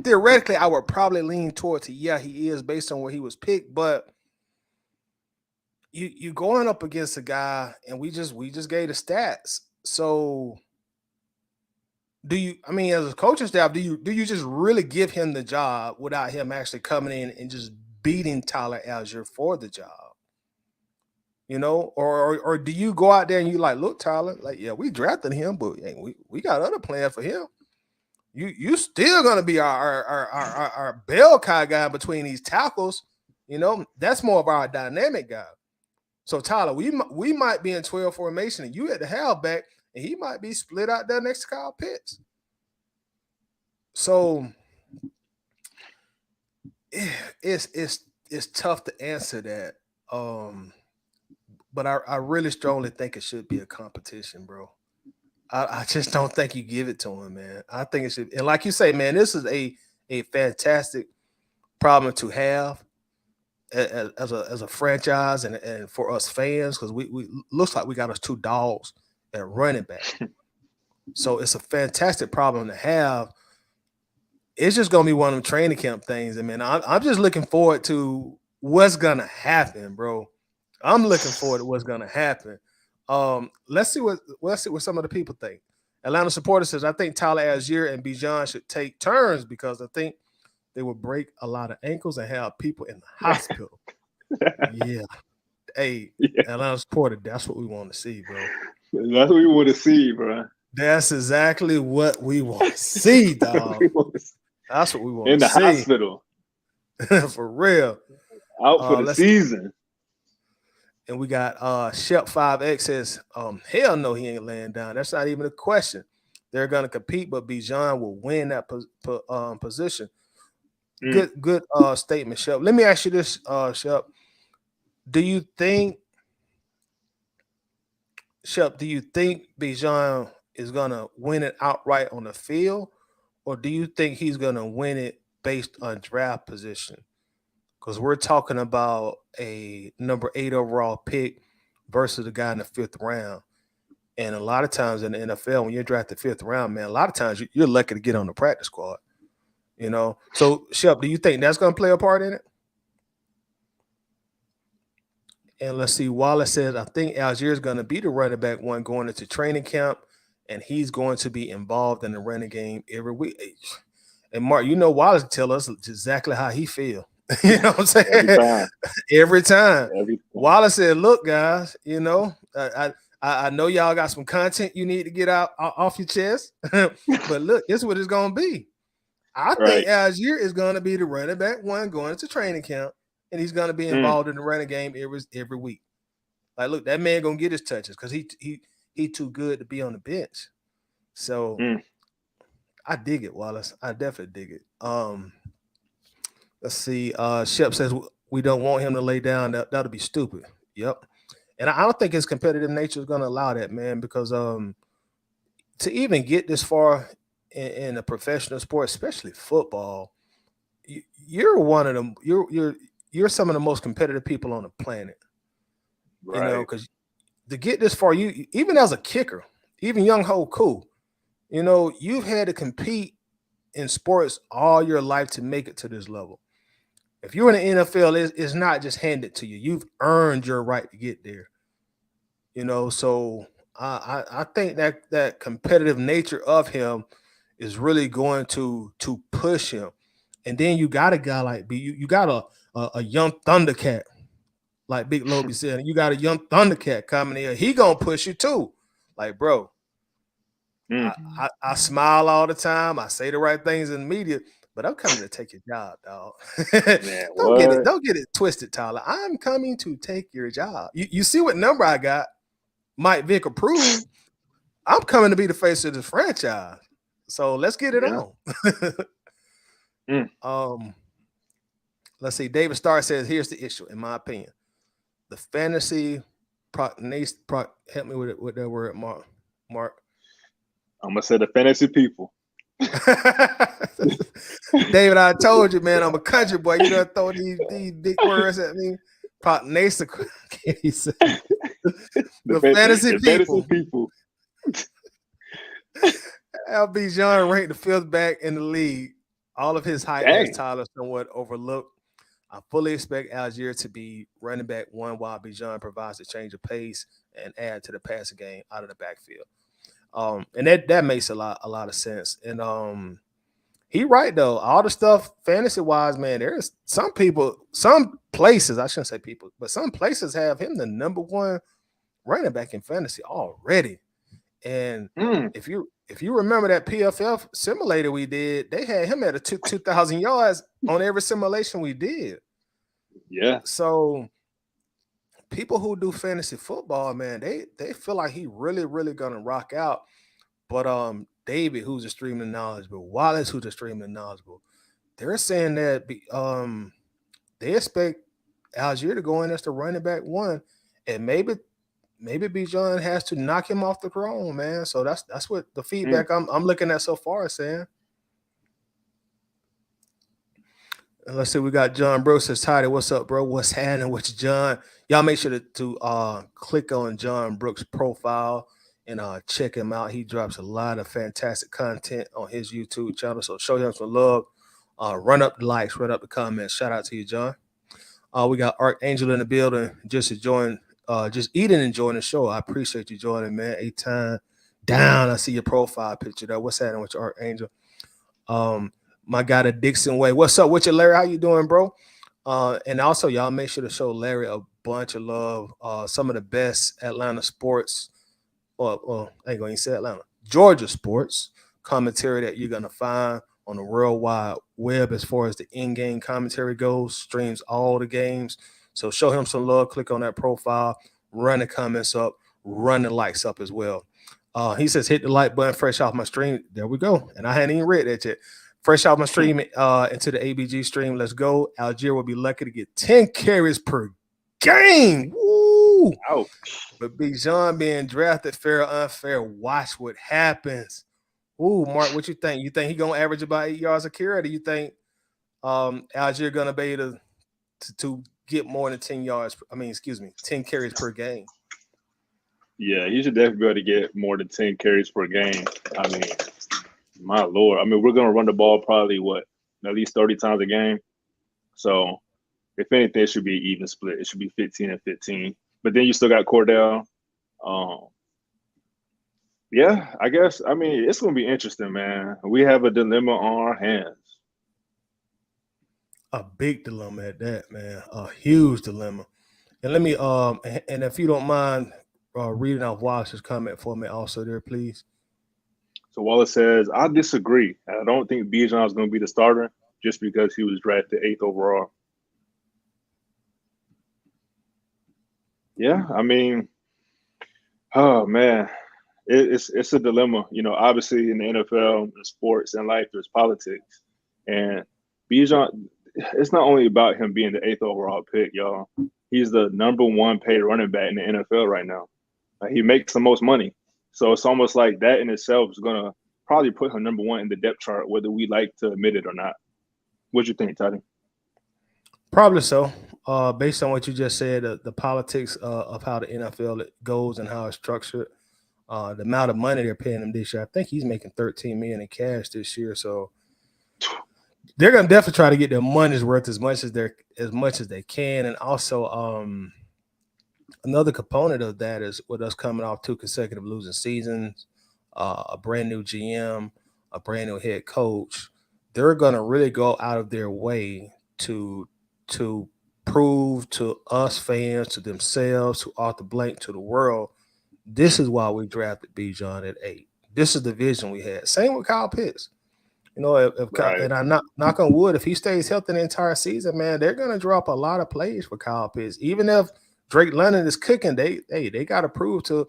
theoretically, I would probably lean towards he is based on where he was picked, but you going up against a guy, and we just gave the stats. So as a coaching staff, do you just really give him the job without him actually coming in and just beating Tyler Allgeier for the job? Or do you go out there and you like, look, Tyler, like, yeah, we drafted him, but we got other plans for him. You still gonna be our bell cow guy between these tackles. That's more of our dynamic guy. So Tyler, we might be in 12 formation and you at the halfback, and he might be split out there next to Kyle Pitts. So it's tough to answer that. But I really strongly think it should be a competition, bro. I just don't think you give it to him, man. I think it should, and like you say, man, this is a fantastic problem to have as a franchise and for us fans because we looks like we got us two dogs at running back. So it's a fantastic problem to have. It's just gonna be one of them training camp things, and man, I'm just looking forward to what's gonna happen, bro. I'm looking forward to what's gonna happen. Let's see what some of the people think. Atlanta supporter says, I think Tyler Allgeier and Bijan should take turns because I think they will break a lot of ankles and have people in the hospital. Yeah. Hey, Yeah. Atlanta supporter, that's what we want to see, bro. That's what we want to see, bro. That's exactly what we want to see, dog. That's what we want in to the see. hospital. For real. Out for the season. And we got Shep 5X says, hell no, he ain't laying down. That's not even a question. They're gonna compete, but Bijan will win that position. Good statement, Shep. Let me ask you this, Shep. Do you think Bijan is gonna win it outright on the field, or do you think he's gonna win it based on draft position? Because we're talking about a number 8 overall pick versus the guy in the 5th round. And a lot of times in the NFL, when you're drafted 5th round, man, a lot of times you're lucky to get on the practice squad. You know, so Shep, do you think that's going to play a part in it? And let's see, Wallace says, I think Allgeier is going to be the running back one going into training camp, and he's going to be involved in the running game every week. And Mark, you know, Wallace tell us exactly how he feel. You know what I'm saying? Every time. Wallace said, look, guys, you know, I know y'all got some content you need to get out off your chest, but look, this is what it's going to be. I think Allgeier is going to be the running back one going into training camp, and he's going to be involved in the running game every week. Like, look, that man going to get his touches because he too good to be on the bench. So I dig it, Wallace. I definitely dig it. Let's see. Shep says we don't want him to lay down. That'll be stupid. Yep. And I don't think his competitive nature is going to allow that, man, because to even get this far in a professional sport, especially football, you're one of them. You're some of the most competitive people on the planet. Right. You know, because to get this far, you even as a kicker, even Young Ho Koo, you know, you've had to compete in sports all your life to make it to this level. If you're in the NFL, it's not just handed to you. You've earned your right to get there. You know, so I think that competitive nature of him is really going to push him. And then you got a guy like you got a young Thundercat, like Big Lobie said. You got a young Thundercat coming in. He gonna push you too. Like, bro, I smile all the time. I say the right things in the media. But I'm coming to take your job, dog. Man, don't get it twisted, Tyler. I'm coming to take your job. You see what number I got? Mike Vick approved. I'm coming to be the face of the franchise. So let's get it on. Let's see. David Starr says, here's the issue, in my opinion. The fantasy help me with that word, Mark. I'm gonna say the fantasy people. David, I told you, man, I'm a country boy. You don't throw these big words at me. The fantasy people. Bijan ranked the 5th back in the league. All of his hype as Tyler somewhat overlooked. I fully expect Allgeier to be running back one while Bijan provides a change of pace and add to the passing game out of the backfield. And that makes a lot of sense. And he right though. All the stuff fantasy wise, man. There's some places, I shouldn't say people, but some places have him the number 1 running back in fantasy already. And if you remember that PFF simulator we did, they had him at 2,000 yards on every simulation we did. Yeah. So people who do fantasy football, man, they feel like he really, really gonna rock out. But David, who's extremely knowledgeable, Wallace, who's extremely knowledgeable. They're saying that they expect Algier to go in as the running back one, and maybe Bijan has to knock him off the throne, man. So that's what the feedback I'm looking at so far is saying. And let's see, we got John Brooks says, Tidy, what's up, bro? What's happening with you, John? Y'all make sure to click on John Brooks' profile and check him out. He drops a lot of fantastic content on his YouTube channel. So show him some love. Run up the likes, run up the comments. Shout out to you, John. We got Archangel in the building, just eating and enjoying the show. I appreciate you joining, man. 8 time down. I see your profile picture there. What's happening with you, Archangel? My guy, the Dixon Way. What's up with you, Larry? How you doing, bro? And also, y'all make sure to show Larry a bunch of love. Some of the best Atlanta sports, I ain't going to say Atlanta, Georgia sports commentary that you're going to find on the World Wide Web as far as the in-game commentary goes. Streams all the games. So show him some love. Click on that profile. Run the comments up. Run the likes up as well. He says, hit the like button fresh off my stream. There we go. And I hadn't even read that yet. Fresh off my stream into the ABG stream. Let's go. Algier will be lucky to get 10 carries per game. Woo! Ouch. But Bijan being drafted fair or unfair, watch what happens. Ooh, Mark, what you think? You think he's going to average about 8 yards a carry, or do you think Algier going to be able to get more than 10 carries per game? Yeah, he should definitely be able to get more than 10 carries per game. I mean, my Lord. I mean, we're going to run the ball probably, at least 30 times a game. So, if anything, it should be an even split. It should be 15 and 15. But then you still got Cordell. Yeah, I guess. I mean, it's going to be interesting, man. We have a dilemma on our hands. A big dilemma at that, man. A huge dilemma. And let me, and if you don't mind reading off Wallace's comment for me also there, please. So Wallace says, I disagree. I don't think Bijan is going to be the starter just because he was drafted 8th overall. Yeah, I mean, oh, man. It's a dilemma. You know, obviously in the NFL, in sports, and life, there's politics. And Bijan, it's not only about him being the 8th overall pick, y'all. He's the number 1 paid running back in the NFL right now. He makes the most money. So it's almost like that in itself is going to probably put him number 1 in the depth chart, whether we like to admit it or not. What you think, Toddy? Probably so. Based on what you just said, the politics of how the NFL goes and how it's structured, the amount of money they're paying him this year. I think he's making $13 million in cash this year. So they're going to definitely try to get their money's worth as much as they can. And also, another component of that is with us coming off 2 consecutive losing seasons, a brand new GM, a brand new head coach. They're going to really go out of their way to prove to us fans, to themselves, to Arthur Blank, to the world, this is why we drafted Bijan at 8. This is the vision we had. Same with Kyle Pitts. You know, and I knock on wood, if he stays healthy the entire season, man, they're going to drop a lot of plays for Kyle Pitts. Even if Drake London is cooking, they got to prove to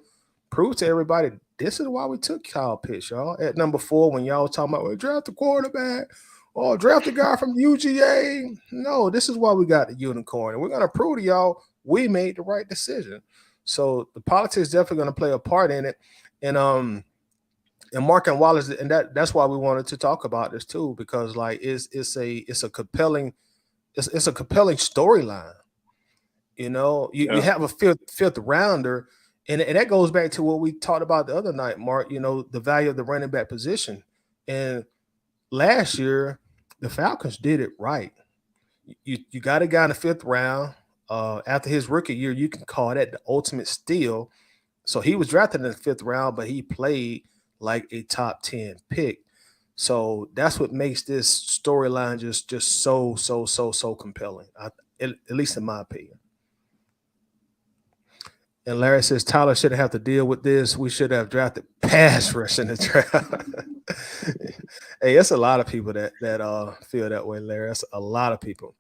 everybody this is why we took Kyle Pitts, y'all. At number 4, when y'all was talking about, well, draft the quarterback or draft the guy from UGA. No, this is why we got the unicorn. And we're going to prove to y'all we made the right decision. So the politics definitely going to play a part in it. And Mark and Wallace, and that's why we wanted to talk about this too, because like it's a compelling storyline. You know, you have a fifth rounder, and that goes back to what we talked about the other night, Mark. You know, the value of the running back position. And last year, the Falcons did it right. You got a guy in the 5th round. After his rookie year, you can call that the ultimate steal. So he was drafted in the 5th round, but he played like a top 10 pick. So that's what makes this storyline just so compelling, at least in my opinion. And Larry says Tyler shouldn't have to deal with this. We should have drafted pass rush in the draft. Hey, it's a lot of people that feel that way, Larry. That's a lot of people.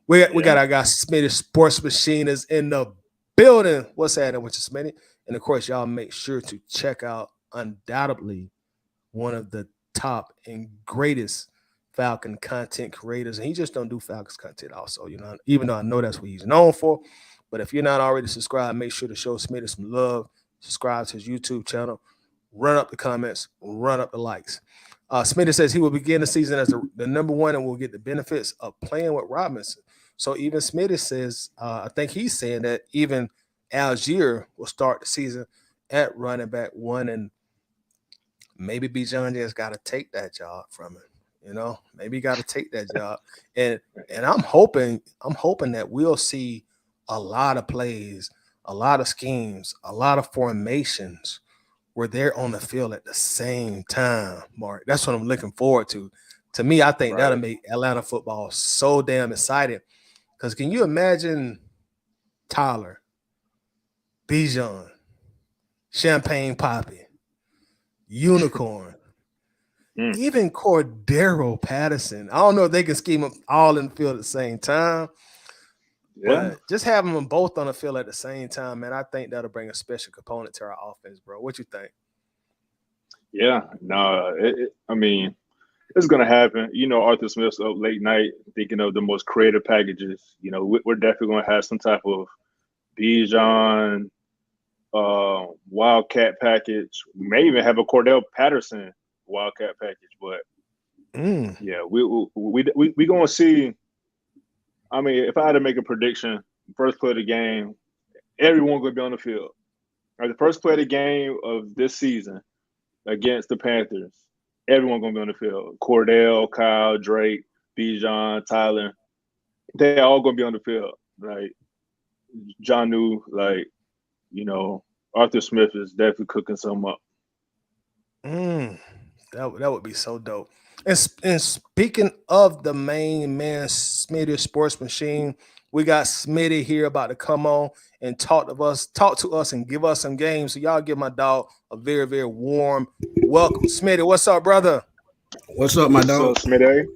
We got our guy Smitty Sports Machine is in the building. What's happening with you, Smitty? And of course, y'all make sure to check out undoubtedly one of the top and greatest Falcon content creators, and he just don't do Falcons content also, even though I know that's what he's known for. But if you're not already subscribed, make sure to show Smitty some love, subscribe to his YouTube channel, run up the comments, run up the likes. Smitty says he will begin the season as the number one and will get the benefits of playing with Robinson. So even Smitty says, I think he's saying that even Allgeier will start the season at running back one, and maybe Bijan just got to take that job from him. Maybe he got to take that job, and I'm hoping that we'll see a lot of plays, a lot of schemes, a lot of formations where they're on the field at the same time. Mark, that's what I'm looking forward to. To me, I think that'll make Atlanta football so damn excited. Because can you imagine Tyler, Bijan, Champagne Poppy, Unicorn, even Cordero Patterson? I don't know if they can scheme them all in the field at the same time. Yeah. But just having them both on the field at the same time, man, I think that'll bring a special component to our offense, bro. What you think? Yeah, no, I mean, it's going to happen. Arthur Smith's up late night thinking of the most creative packages. We're definitely going to have some type of Bijan Wildcat package. We may even have a Cordell Patterson Wildcat package. But, yeah, we going to see. I mean, if I had to make a prediction, first play of the game, everyone going to be on the field. The first play of the game of this season against the Panthers, everyone going to be on the field. Cordell, Kyle, Drake, Bijan, Tyler, they all going to be on the field. Like, Jonnu, Arthur Smith is definitely cooking some up. That would be so dope. And speaking of the main man, Smitty Sports Machine, we got Smitty here about to come on and talk to us and give us some games. So y'all give my dog a very, very warm welcome. Smitty, what's up, brother? What's up, my dog? What's up, Smitty?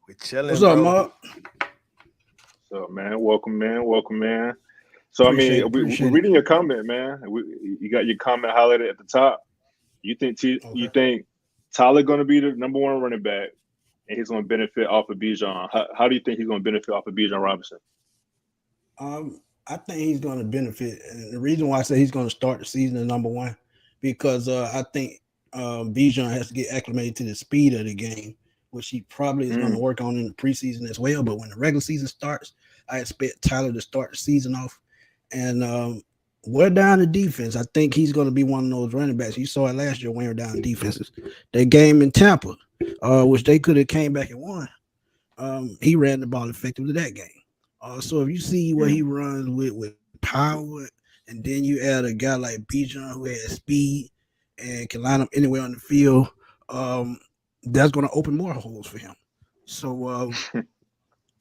We chilling. What's up, Mark? What's up, man? Welcome, man. So, we're reading your comment, man. You got your comment highlighted at the top. You think Tyler going to be the number one running back, and he's going to benefit off of Bijan? How do you think he's going to benefit off of Bijan Robinson? I think he's going to benefit, and the reason why I say he's going to start the season at number one, because I think Bijan has to get acclimated to the speed of the game, which he probably is going to work on in the preseason as well. But when the regular season starts, I expect Tyler to start the season off. And we're down the defense. I think he's going to be one of those running backs. You saw it last year when we were down defenses. That game in Tampa, which they could have came back and won, he ran the ball effectively that game. So if you see what he runs with power, and then you add a guy like Bijan who has speed and can line up anywhere on the field, that's going to open more holes for him. So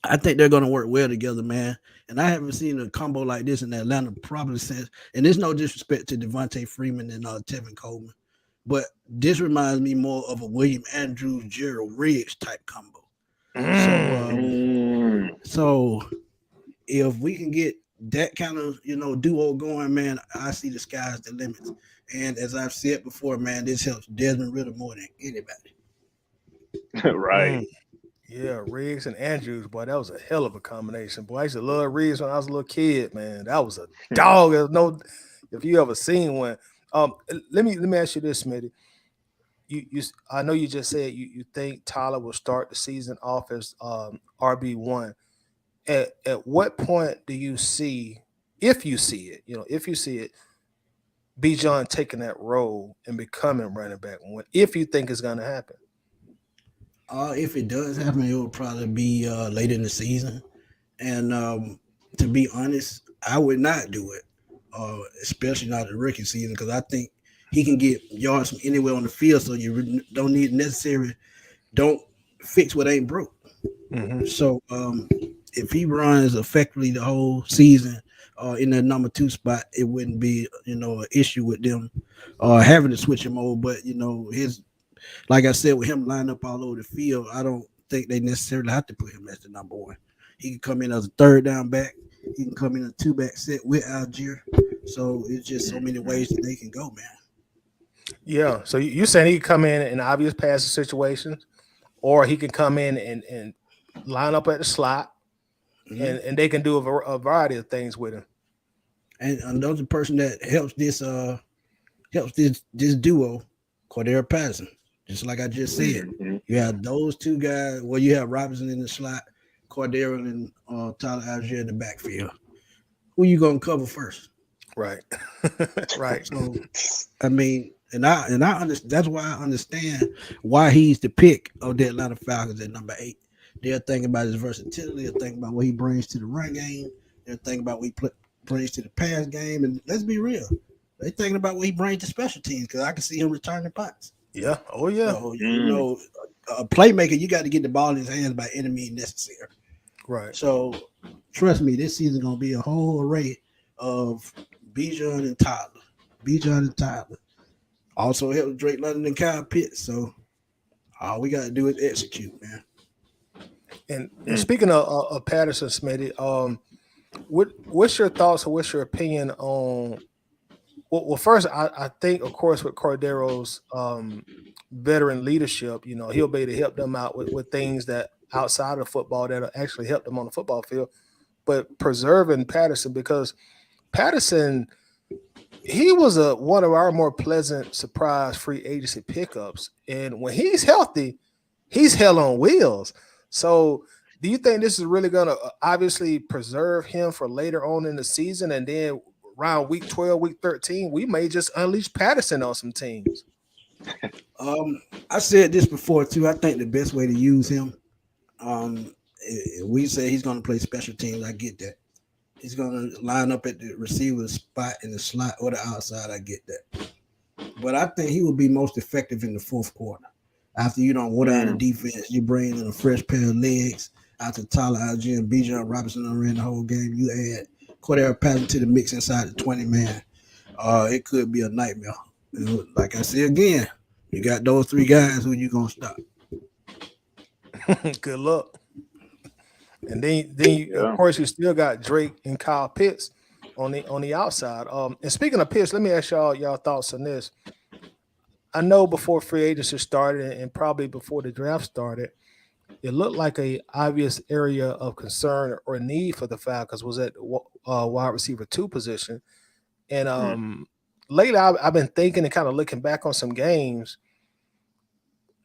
I think they're going to work well together, man. And I haven't seen a combo like this in Atlanta probably since, and there's no disrespect to Devontae Freeman and Tevin Coleman, but this reminds me more of a William Andrews, Gerald Riggs type combo. So if we can get that kind of, duo going, man, I see the sky's the limit. And as I've said before, man, this helps Desmond Ridder more than anybody. Right. Yeah, Riggs and Andrews, boy, that was a hell of a combination. Boy, I used to love Riggs when I was a little kid, man. That was a dog. If you ever seen one. Let me ask you this, Smitty. I know you just said you think Tyler will start the season off as RB1. At what point do you see, if you see it, Bijan taking that role and becoming running back one? If you think it's gonna happen. If it does happen, it will probably be later in the season. And to be honest, I would not do it, especially not the rookie season, because I think he can get yards from anywhere on the field, so you don't fix what ain't broke. Mm-hmm. So if he runs effectively the whole season in the number 2 spot, it wouldn't be an issue with them having to switch him over. But like I said, with him lining up all over the field, I don't think they necessarily have to put him as the number 1. He can come in as a third down back. He can come in a 2-back set with Allgeier. So it's just so many ways that they can go, man. Yeah. So you saying he can come in obvious passing situations, or he can come in and line up at the slot, Mhm. and they can do a variety of things with him. And another person that helps this duo, Cordero Patterson. Just like I just said, Mm-hmm. you have those two guys. Well, you have Robinson in the slot, Cordero and Tyler Allgeier in the backfield. Who you gonna cover first? Right. Right. So I mean, and I understand. That's why I understand why he's the pick of the Atlanta Falcons at number 8. They're thinking about his versatility. They're thinking about what he brings to the run game. They're thinking about what he brings to the pass game. And let's be real, they're thinking about what he brings to special teams because I can see him returning punts. Yeah. Oh yeah. So Mm. a playmaker, you got to get the ball in his hands by any means necessary. Right. So trust me, this season gonna be a whole array of Bijan and Tyler. Bijan and Tyler. Also helped Drake London and Kyle Pitts. So all we got to do is execute, man. And speaking of Patterson, Smitty, what's your thoughts or what's your opinion on? Well, first, I think, of course, with Cordero's veteran leadership, he'll be able to help them out with things that outside of football that'll actually help them on the football field. But preserving Patterson, because Patterson, he was one of our more pleasant surprise free agency pickups. And when he's healthy, he's hell on wheels. So do you think this is really going to obviously preserve him for later on in the season? And then around week 12, week 13, we may just unleash Patterson on some teams. I said this before too. I think the best way to use him, we say he's going to play special teams. I get that. He's going to line up at the receiver spot in the slot or the outside. I get that. But I think he will be most effective in the fourth quarter. After you don't wear down the defense, you bring in a fresh pair of legs. After Tyler Allgeier and Bijan Robinson ran the whole game, you add Cordero Patterson to the mix inside the 20-man. It could be a nightmare. Like I said again, you got those three guys. Who you gonna stop? Good luck. And then of course you still got Drake and Kyle Pitts on the outside. And speaking of Pitts, let me ask y'all thoughts on this. I know before free agency started and probably before the draft started, it looked like a obvious area of concern or need for the Falcons was at wide receiver 2 position. And lately I've been thinking and kind of looking back on some games.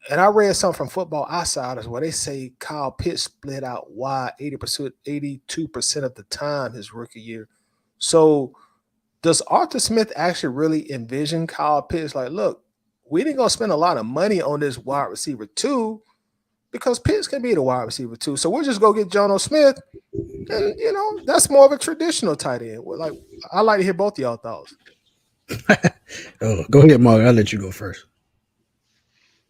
And I read something from Football Outsiders where they say Kyle Pitts split out wide 80%, 82% of the time his rookie year. So does Arthur Smith actually really envision Kyle Pitts like, look, we didn't go spend a lot of money on this wide receiver 2 because Pitts can be the wide receiver 2. So we'll just go get Jono Smith. And, that's more of a traditional tight end. Like, I like to hear both of y'all thoughts. Go ahead, Mark. I'll let you go first.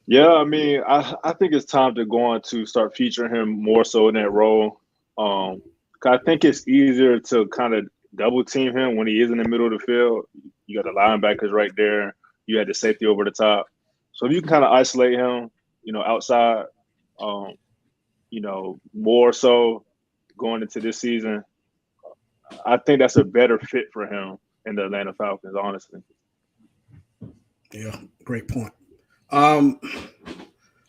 Yeah, I mean, I think it's time to go on to start featuring him more so in that role. 'Cause I think it's easier to kind of double team him when he is in the middle of the field. You got the linebackers right there. You had the safety over the top. So if you can kind of isolate him, outside, more so going into this season, I think that's a better fit for him in the Atlanta Falcons, honestly. Yeah, great point. I'm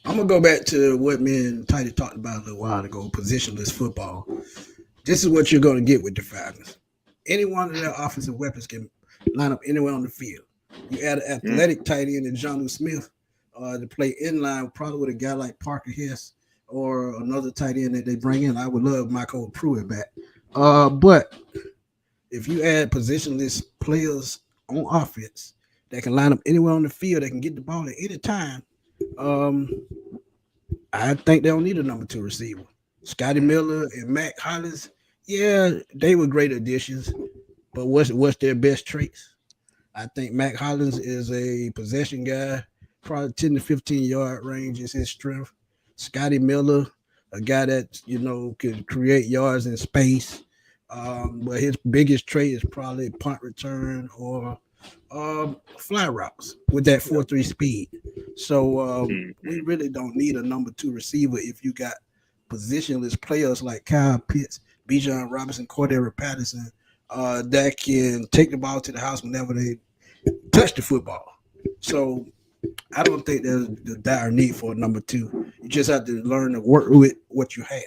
gonna go back to what me and Tidy talked about a little while ago, positionless football. This is what you're gonna get with the Falcons. Any one of their offensive weapons can line up anywhere on the field. You add an athletic tight end in Jonnu Smith to play in line, probably with a guy like Parker Hess or another tight end that they bring in. I would love Michael Pruitt back. But if you add positionless players on offense that can line up anywhere on the field, that can get the ball at any time, I think they'll need a number 2 receiver. Scotty Miller and Mac Hollins, yeah, they were great additions, but what's their best traits? I think Mac Hollins is a possession guy, probably 10 to 15 yard range is his strength. Scotty Miller, a guy that could create yards in space, but his biggest trait is probably punt return or fly routes with that 4.3 speed. So we really don't need a number 2 receiver if you got positionless players like Kyle Pitts, Bijan Robinson, Cordero Patterson that can take the ball to the house whenever they touch the football. So I don't think there's the dire need for a number two. You just have to learn to work with what you have.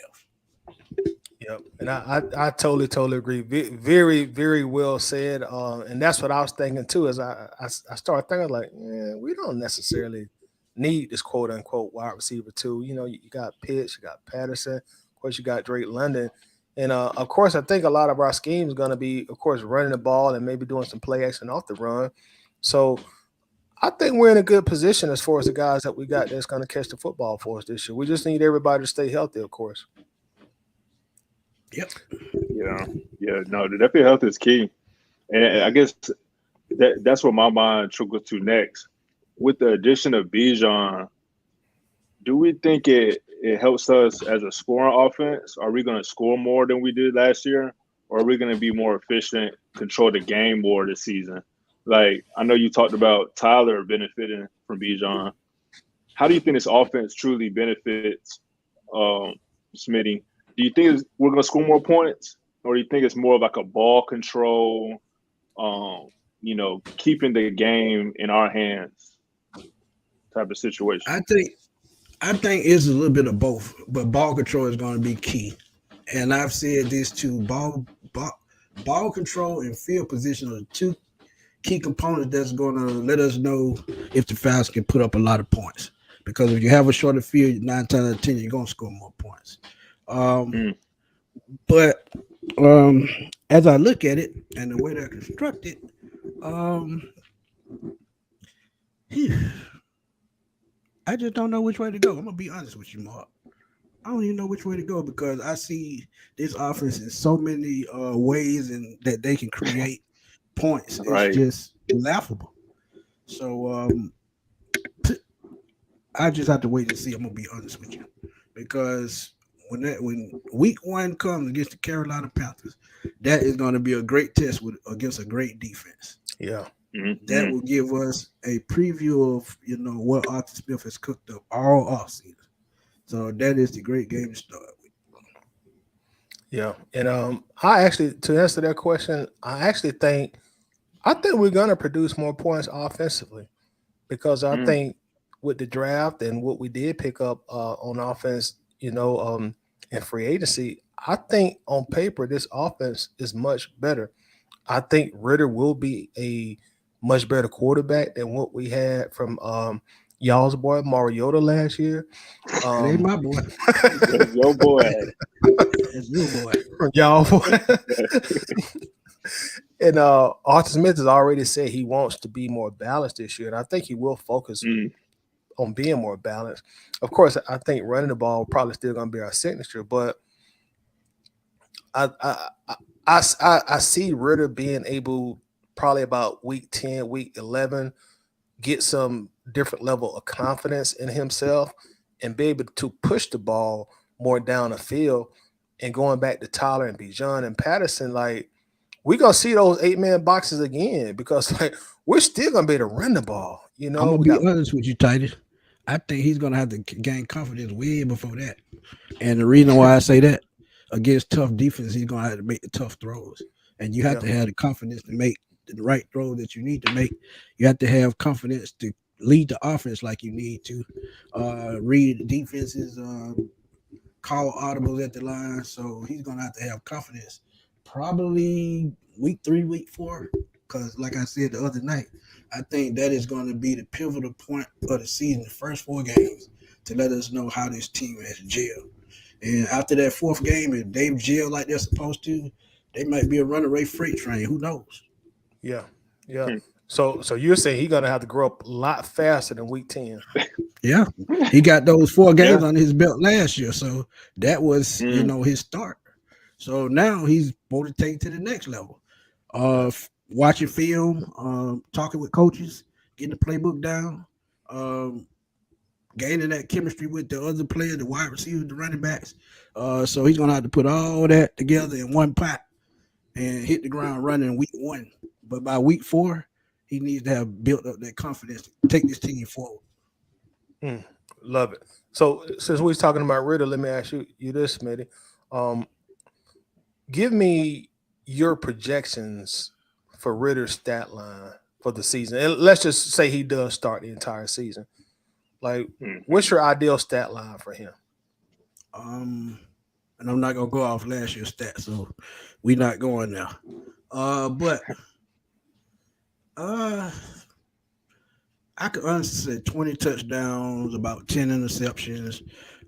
Yep, and I totally agree. Very, very well said. And that's what I was thinking too. As I started thinking like, we don't necessarily need this quote unquote wide receiver too. You know, you got Pitts, you got Patterson, of course, you got Drake London, and of course, I think a lot of our scheme is going to be, of course, running the ball and maybe doing some play action off the run. So I think we're in a good position as far as the guys that we got that's going to catch the football for us this year. We just need everybody to stay healthy, of course. Yep. Yeah. No, the definitely health is key, and I guess that's what my mind trickles to next. With the addition of Bijan, do we think it helps us as a scoring offense? Are we going to score more than we did last year, or are we going to be more efficient, control the game more this season? Like, I know you talked about Tyler benefiting from Bijan. How do you think this offense truly benefits Smitty? Do you think we're going to score more points, or do you think it's more of like a ball control, keeping the game in our hands type of situation? I think it's a little bit of both, but ball control is going to be key. And I've said this too: ball control and field position are the two key components that's going to let us know if the Falcons can put up a lot of points. Because if you have a shorter field, 9 times out of 10, you're going to score more points. But as I look at it and the way they're constructed, I just don't know which way to go. I'm going to be honest with you, Mark. I don't even know which way to go because I see this offense in so many ways and that they can create points. It's just laughable. So I just have to wait and see. I'm going to be honest with you because when week 1 comes against the Carolina Panthers, that is going to be a great test against a great defense. Yeah. Mm-hmm. That will give us a preview of what Arthur Smith has cooked up all offseason. So that is the great game to start with. Yeah, and I actually, to answer that question, I think we're gonna produce more points offensively because I think with the draft and what we did pick up on offense, in free agency, I think on paper this offense is much better. I think Ritter will be a much better quarterback than what we had from y'all's boy Mariota last year. It ain't my boy. That's your boy. It's your boy. Y'all boy. And Arthur Smith has already said he wants to be more balanced this year, and I think he will focus on being more balanced. Of course, I think running the ball probably still going to be our signature, but I see Ritter being able probably about week 10, week 11, get some different level of confidence in himself and be able to push the ball more down the field. And going back to Tyler and Bijan and Patterson, like we're gonna see those 8-man boxes again because like we're still gonna be able to run the ball. I'm gonna be honest with you, Titus. I think he's gonna have to gain confidence way before that. And the reason why I say that, against tough defense, he's gonna have to make the tough throws. And you have to have the confidence to make the right throw that you need to make. You have to have confidence to lead the offense like you need to. Read defenses, call audibles at the line. So he's gonna have to have confidence. Probably week 3, week 4, because like I said the other night, I think that is going to be the pivotal point of the season, the first 4 games, to let us know how this team has gelled. And after that 4th game, if they've gelled like they're supposed to, they might be a runaway freight train. Who knows? Yeah. So you're saying he's gonna have to grow up a lot faster than week 10. Yeah, he got those 4 games on his belt last year, so that was his start. So now he's supposed to take it to the next level. Watching film, talking with coaches, getting the playbook down, gaining that chemistry with the other players, the wide receivers, the running backs. So he's gonna have to put all that together in one pot and hit the ground running in week 1. But by week 4, he needs to have built up that confidence to take this team forward. Love it. So since we're talking about Ritter, let me ask you this, Smitty. Give me your projections for Ritter's stat line for the season. And let's just say he does start the entire season. Like, what's your ideal stat line for him? And I'm not gonna go off last year's stats, so we're not going there. But I could honestly say 20 touchdowns, about 10 interceptions,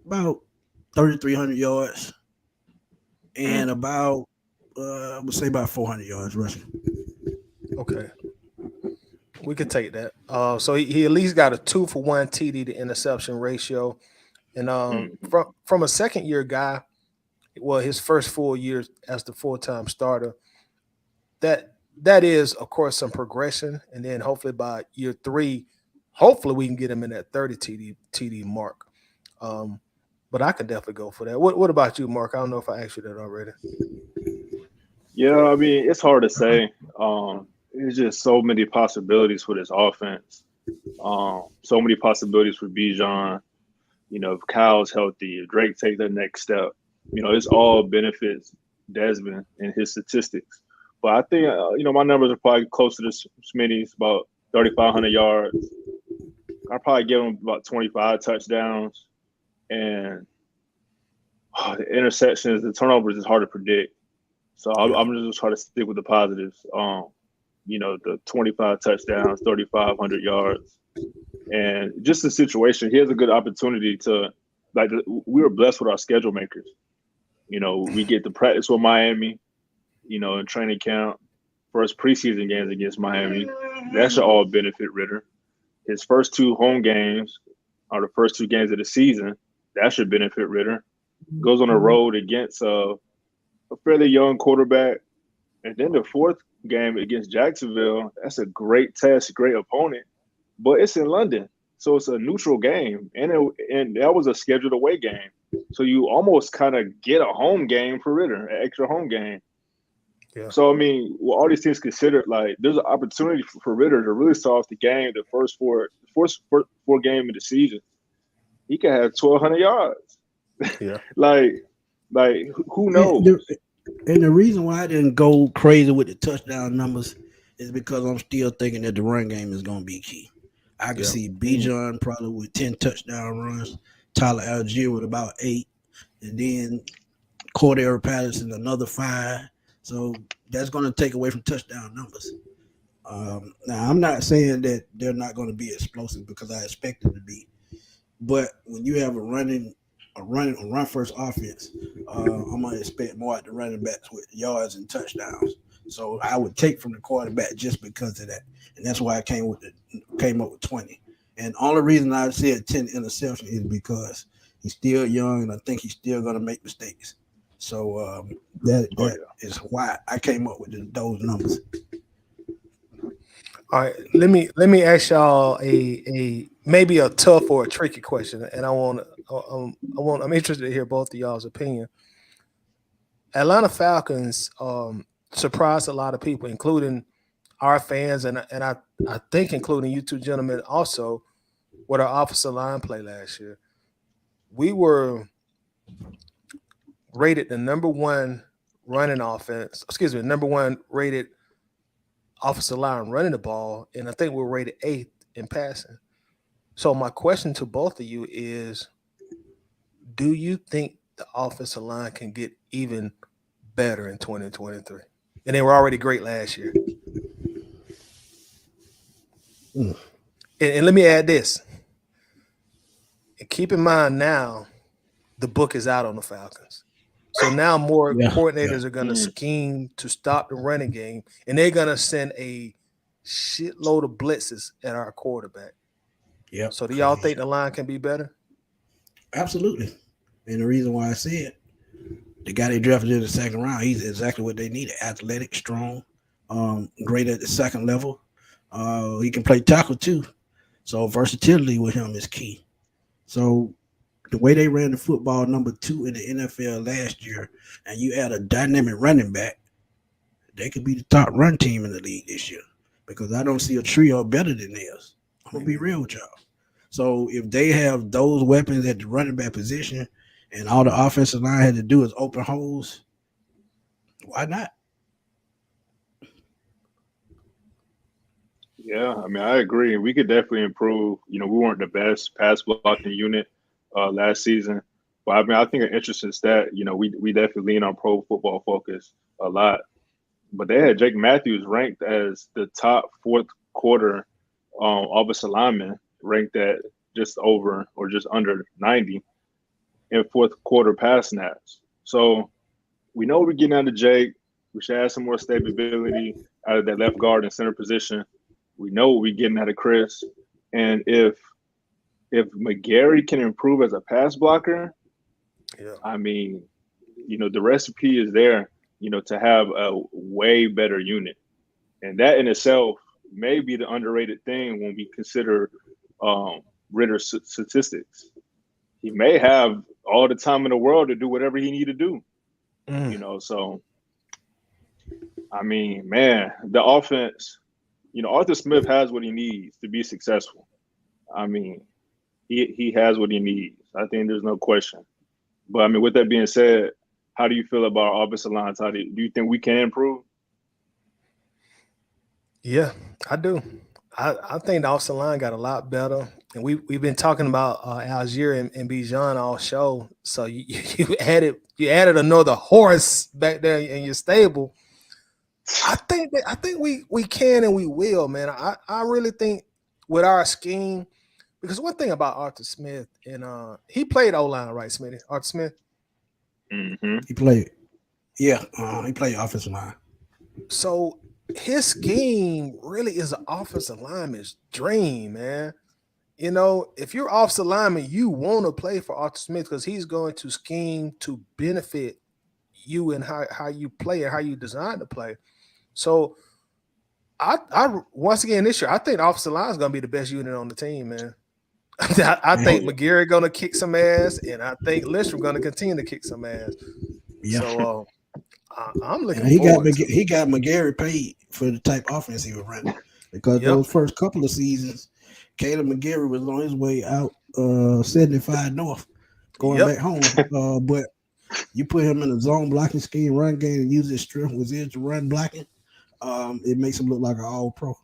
about 3,300 yards, and about I would say about 400 yards rushing. Okay, we could take that. So he at least got a 2-for-1 TD to interception ratio, and from a second year guy, well, his first 4 years as the full-time starter, that is of course some progression, and then hopefully by year 3, hopefully we can get him in that 30 TD mark. But I could definitely go for that. What about you, Mark? I don't know if I asked you that already. Yeah, I mean, it's hard to say. There's just so many possibilities for this offense. So many possibilities for Bijan. You know, if Kyle's healthy, if Drake takes that next step, you know, it's all benefits Desmond and his statistics. But I think, my numbers are probably closer to Smitty's, about 3,500 yards. I'll probably give him about 25 touchdowns. And the interceptions, the turnovers is hard to predict. So I'm just trying to stick with the positives. The 25 touchdowns, 3,500 yards. And just the situation, he has a good opportunity to, we were blessed with our schedule makers. You know, we get to practice with Miami, in training camp, first preseason games against Miami. That should all benefit Ridder. His first 2 home games are the first 2 games of the season. That should benefit Ridder. Goes on the road against a fairly young quarterback. And then the 4th game against Jacksonville, that's a great test, great opponent. But it's in London, so it's a neutral game. And that was a scheduled away game. So you almost kind of get a home game for Ridder, an extra home game. Yeah. So, I mean, with all these things considered, there's an opportunity for Ridder to really solve the game, the first four game of the season. He could have 1,200 yards. Yeah. Who knows? And the reason why I didn't go crazy with the touchdown numbers is because I'm still thinking that the run game is going to be key. I can see Bijan probably with 10 touchdown runs, Tyler Allgeier with about 8, and then Cordero Patterson another 5. So that's going to take away from touchdown numbers. Now, I'm not saying that they're not going to be explosive because I expect them to be. But when you have a run first offense, I'm going to expect more at the running backs with yards and touchdowns. So I would take from the quarterback just because of that. And that's why I came up with 20. And the only reason I said 10 interceptions is because he's still young and I think he's still going to make mistakes. So that is why I came up with those numbers. All right, let me ask y'all a maybe a tough or a tricky question, and I'm interested to hear both of y'all's opinion. Atlanta Falcons surprised a lot of people, including our fans, and I think including you two gentlemen also, with our offensive line play last year. We were rated the number 1 number 1 rated offensive line running the ball, and I think we're rated 8th in passing. So my question to both of you is, do you think the offensive line can get even better in 2023? And they were already great last year. And let me add this. And keep in mind now, the book is out on the Falcons. So now more coordinators are going to scheme to stop the running game, and they're going to send a shitload of blitzes at our quarterback. Yeah. So do y'all think the line can be better? Absolutely. And the reason why I said the guy they drafted in the 2nd round, he's exactly what they needed. Athletic, strong, great at the 2nd level. He can play tackle too. So versatility with him is key. So the way they ran the football, number 2 in the NFL last year, and you add a dynamic running back, they could be the top run team in the league this year because I don't see a trio better than theirs. I'm going to be real with y'all. So if they have those weapons at the running back position and all the offensive line had to do is open holes, why not? Yeah, I mean, I agree. We could definitely improve. We weren't the best pass blocking unit last season, but I mean, I think an interesting stat. We definitely lean on Pro Football Focus a lot, but they had Jake Matthews ranked as the top fourth quarter offensive lineman, ranked at just over or just under 90 in fourth quarter pass snaps. So we know we're getting out of Jake. We should add some more stability out of that left guard and center position. We know we're getting out of Chris. And if McGarry can improve as a pass blocker, Yeah. I mean, the recipe is there, to have a way better unit. And that in itself may be the underrated thing when we consider Ritter's statistics. He may have all the time in the world to do whatever he need to do. So I mean, man, the offense, Arthur Smith has what he needs to be successful. I mean, he has what he needs. I think there's no question. But I mean, with that being said, how do you feel about our offensive lines? Do you think we can improve? Yeah, I do. I think the offensive line got a lot better, and we've been talking about Allgeier and Bijan all show. So you added another horse back there in your stable. I think we can and we will, man. I really think with our scheme, because one thing about Arthur Smith, and he played O-line, right, Smitty? Arthur Smith? Mm-hmm. He played. Yeah, he played offensive line. So his scheme really is an offensive lineman's dream, man. If you're offensive lineman, you want to play for Arthur Smith because he's going to scheme to benefit you and how you play and how you design to play. So I once again this year, I think the offensive line is going to be the best unit on the team, man. I think McGarry going to kick some ass, and I think Lindstrom going to continue to kick some ass. Yeah. So I'm looking forward. He got McGarry paid for the type of offense he was running because those first couple of seasons, Caleb McGarry was on his way out 75 North, going back home. But you put him in a zone blocking scheme, run game, and use his strength within to run blocking, it makes him look like an all-pro.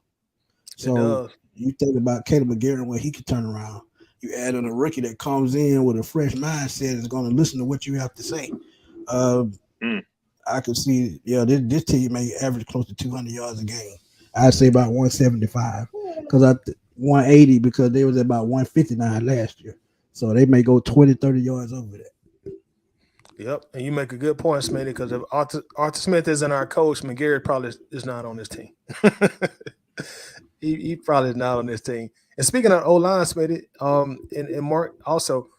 So you think about Caleb McGarry and what he could turn around. You add in a rookie that comes in with a fresh mindset is going to listen to what you have to say. I can see, this team may average close to 200 yards a game. I'd say about 175 because 180 because they was at about 159 last year. So they may go 20, 30 yards over that. Yep, and you make a good point, Smitty, because if Arthur Smith isn't our coach, McGarry probably is not on this team. he probably is not on this team. And speaking of O-line, Smitty, and Mark also,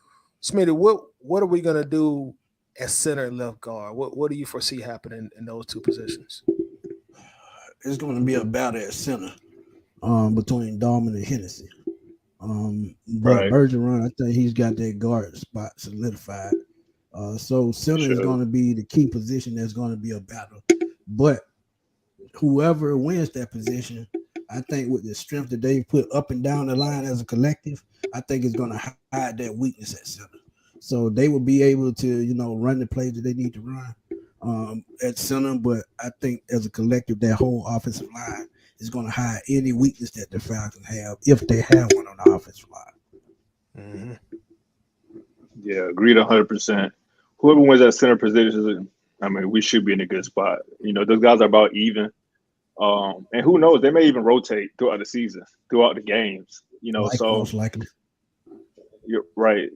Smitty, what are we going to do at center and left guard? What do you foresee happening in those two positions? It's going to be a battle at center between Darman and Hennessy. But Bergeron, I think he's got that guard spot solidified. So center is going to be the key position that's going to be a battle. But whoever wins that position, I think with the strength that they put up and down the line as a collective, I think it's going to hide that weakness at center. So they will be able to, run the plays that they need to run at center. But I think as a collective, that whole offensive line is going to hide any weakness that the Falcons have if they have one on the offensive line. Mm-hmm. Yeah, agreed 100%. Whoever wins that center position, I mean, we should be in a good spot. Those guys are about even. And who knows, they may even rotate throughout the season, throughout the games, most likely. You're right.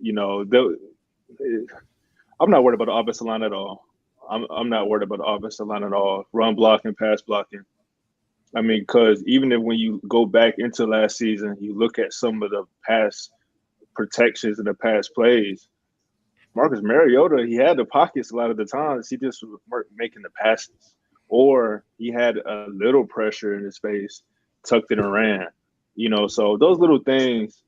I'm not worried about the offensive line at all. I'm not worried about the offensive line at all. Run blocking, pass blocking. I mean, because even if when you go back into last season, you look at some of the past protections and the past plays, Marcus Mariota, he had the pockets a lot of the times. He just weren't making the passes. Or he had a little pressure in his face, tucked it and ran. So those little things,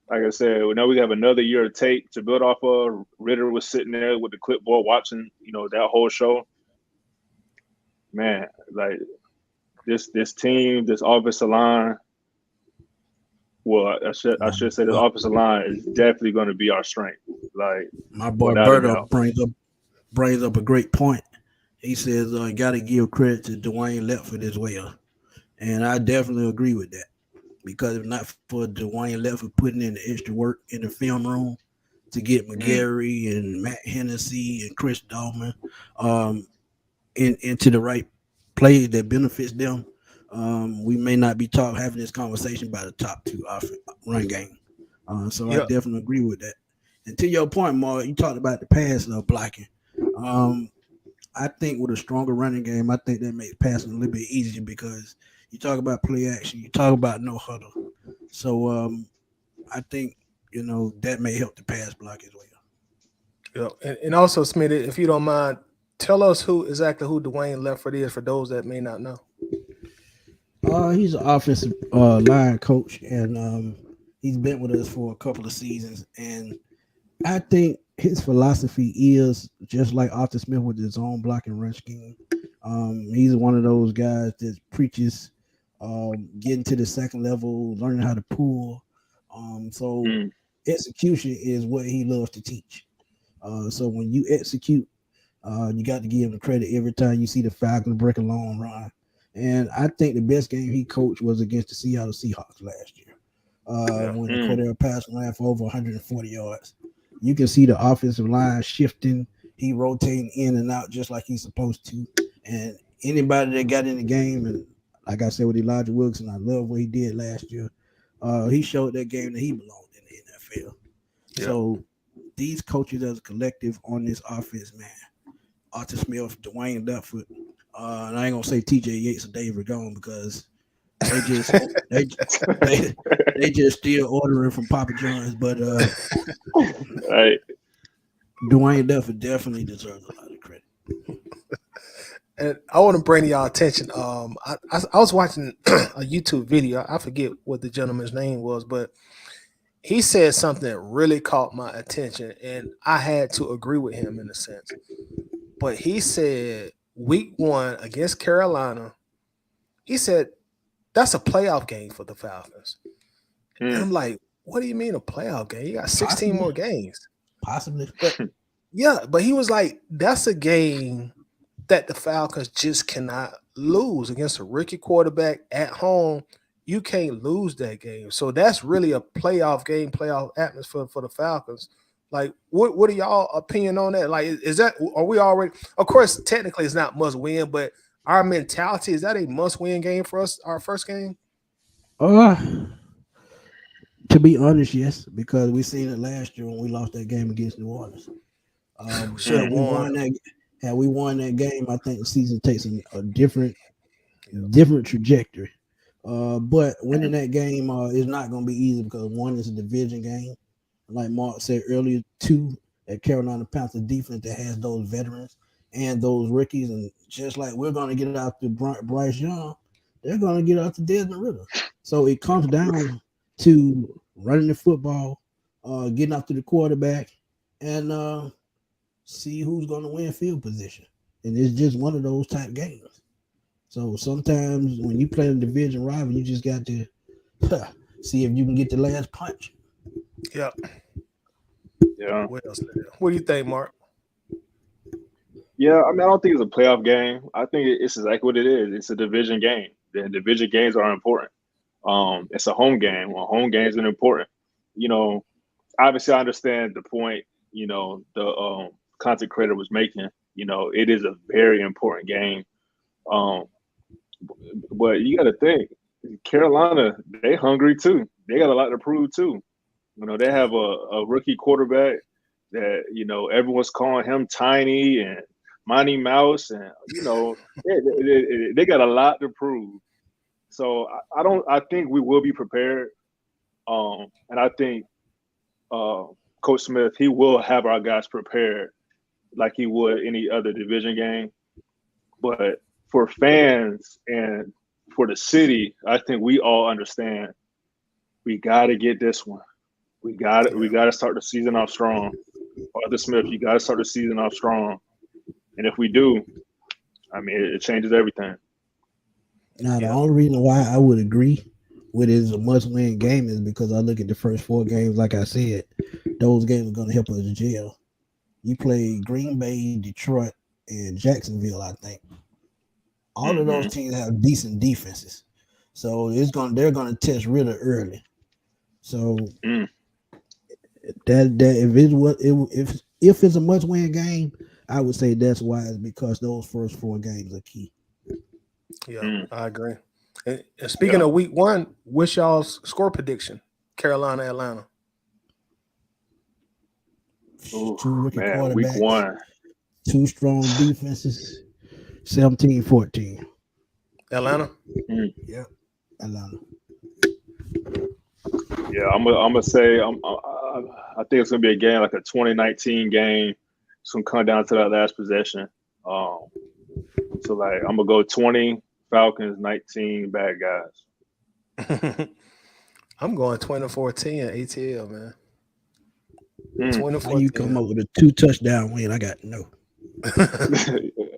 like I said, now we have another year of tape to build off of. Ritter was sitting there with the clipboard watching, that whole show. Man, like this team, this offensive line, well, I should say this offensive line is definitely going to be our strength. Like my boy Berto brings up a great point. He says, got to give credit to Dwayne Letford as well. And I definitely agree with that. because if not for Dwayne Lefford putting in the extra work in the film room to get McGarry and Matt Hennessy and Chris Dolman into the right play that benefits them, we may not be having this conversation about the top two run game. So I definitely agree with that. And to your point, Mark, you talked about the pass blocking. I think with a stronger running game, I think that makes passing a little bit easier because you talk about play action, you talk about no huddle. So I think, that may help the pass block as well. Yeah. And also, Smitty, if you don't mind, tell us exactly who Dwayne Lefford is for those that may not know. He's an offensive line coach, and he's been with us for a couple of seasons. And I think his philosophy is just like Arthur Smith with his own block and run scheme. He's one of those guys that preaches getting to the second level, learning how to pull. So execution is what he loves to teach. So when you execute, you got to give him the credit every time you see the Falcons break a long run. And I think the best game he coached was against the Seattle Seahawks last year. When the Cordell Patterson ran for over 140 yards. You can see the offensive line shifting. He rotating in and out just like he's supposed to. And anybody that got in the game, and like I said with Elijah Wilson, I love what he did last year. He showed that game that he belonged in the NFL. Yeah. So these coaches as a collective on this offense, man, Arthur Smith, Dwayne Lefford, and I ain't gonna say TJ Yates or Dave Ragone because they just still ordering from Papa John's, but right. Dwayne Lefford definitely deserves a lot of credit. And I want to bring to y'all attention. I was watching a YouTube video. I forget what the gentleman's name was, but he said something that really caught my attention, and I had to agree with him in a sense. But he said week 1 against Carolina, he said that's a playoff game for the Falcons. And I'm like, what do you mean a playoff game? You got 16 more games. Possibly. But he was like, that's a game that the Falcons just cannot lose against a rookie quarterback at home. You can't lose that game. So that's really a playoff game, playoff atmosphere for the Falcons. Like, what are y'all opinion on that? Like, are we already, of course, technically it's not must win, but our mentality, is that a must win game for us, our first game? To be honest, yes, because we seen it last year when we lost that game against New Orleans. Had we won that game, I think the season takes a different trajectory. But winning that game is not going to be easy because 1 is a division game. Like Mark said earlier, 2, at Carolina Panthers defense that has those veterans and those rookies. And just like we're going to get out to Bryce Young, they're going to get out to Desmond Ridder. So it comes down to running the football, getting after the quarterback, and see who's going to win field position. And it's just one of those type games. So sometimes when you play a division rival, you just got to see if you can get the last punch. Yeah. What else? What do you think, Mark? Yeah, I mean, I don't think it's a playoff game. I think it's exactly what it is. It's a division game. The division games are important. It's a home game. Well, home games are important. Obviously, I understand the point. The content creator was making. It is a very important game. But you got to think, Carolina, they hungry too. They got a lot to prove too. They have a rookie quarterback that, everyone's calling him Tiny and Monty Mouse, and they got a lot to prove. So I think we will be prepared. And I think Coach Smith, he will have our guys prepared like he would any other division game. But for fans and for the city, I think we all understand we got to get this one. We got to start the season off strong. Arthur Smith, you got to start the season off strong. And if we do, I mean, it changes everything. Now, the only reason why I would agree with it is a must-win game is because I look at the first 4 games, like I said, those games are going to help us gel. You play Green Bay, Detroit, and Jacksonville, I think. All of those teams have decent defenses. So they're gonna test really early. So Mm. if it's a must-win game, I would say that's wise because those first 4 games are key. Yeah, I agree. And speaking of week 1, what's y'all's score prediction? Carolina, Atlanta. Two rookie Man, quarterbacks, week 1. 2 strong defenses, 17-14. Atlanta? Yep, Atlanta. Yeah, I'm gonna say I think it's gonna be a game like a 2019 game. It's gonna come down to that last possession. So like I'm gonna go 20 Falcons, 19 bad guys. I'm going 24-10 ATL, man. 24-10. How you come up with a 2 touchdown win? I got no.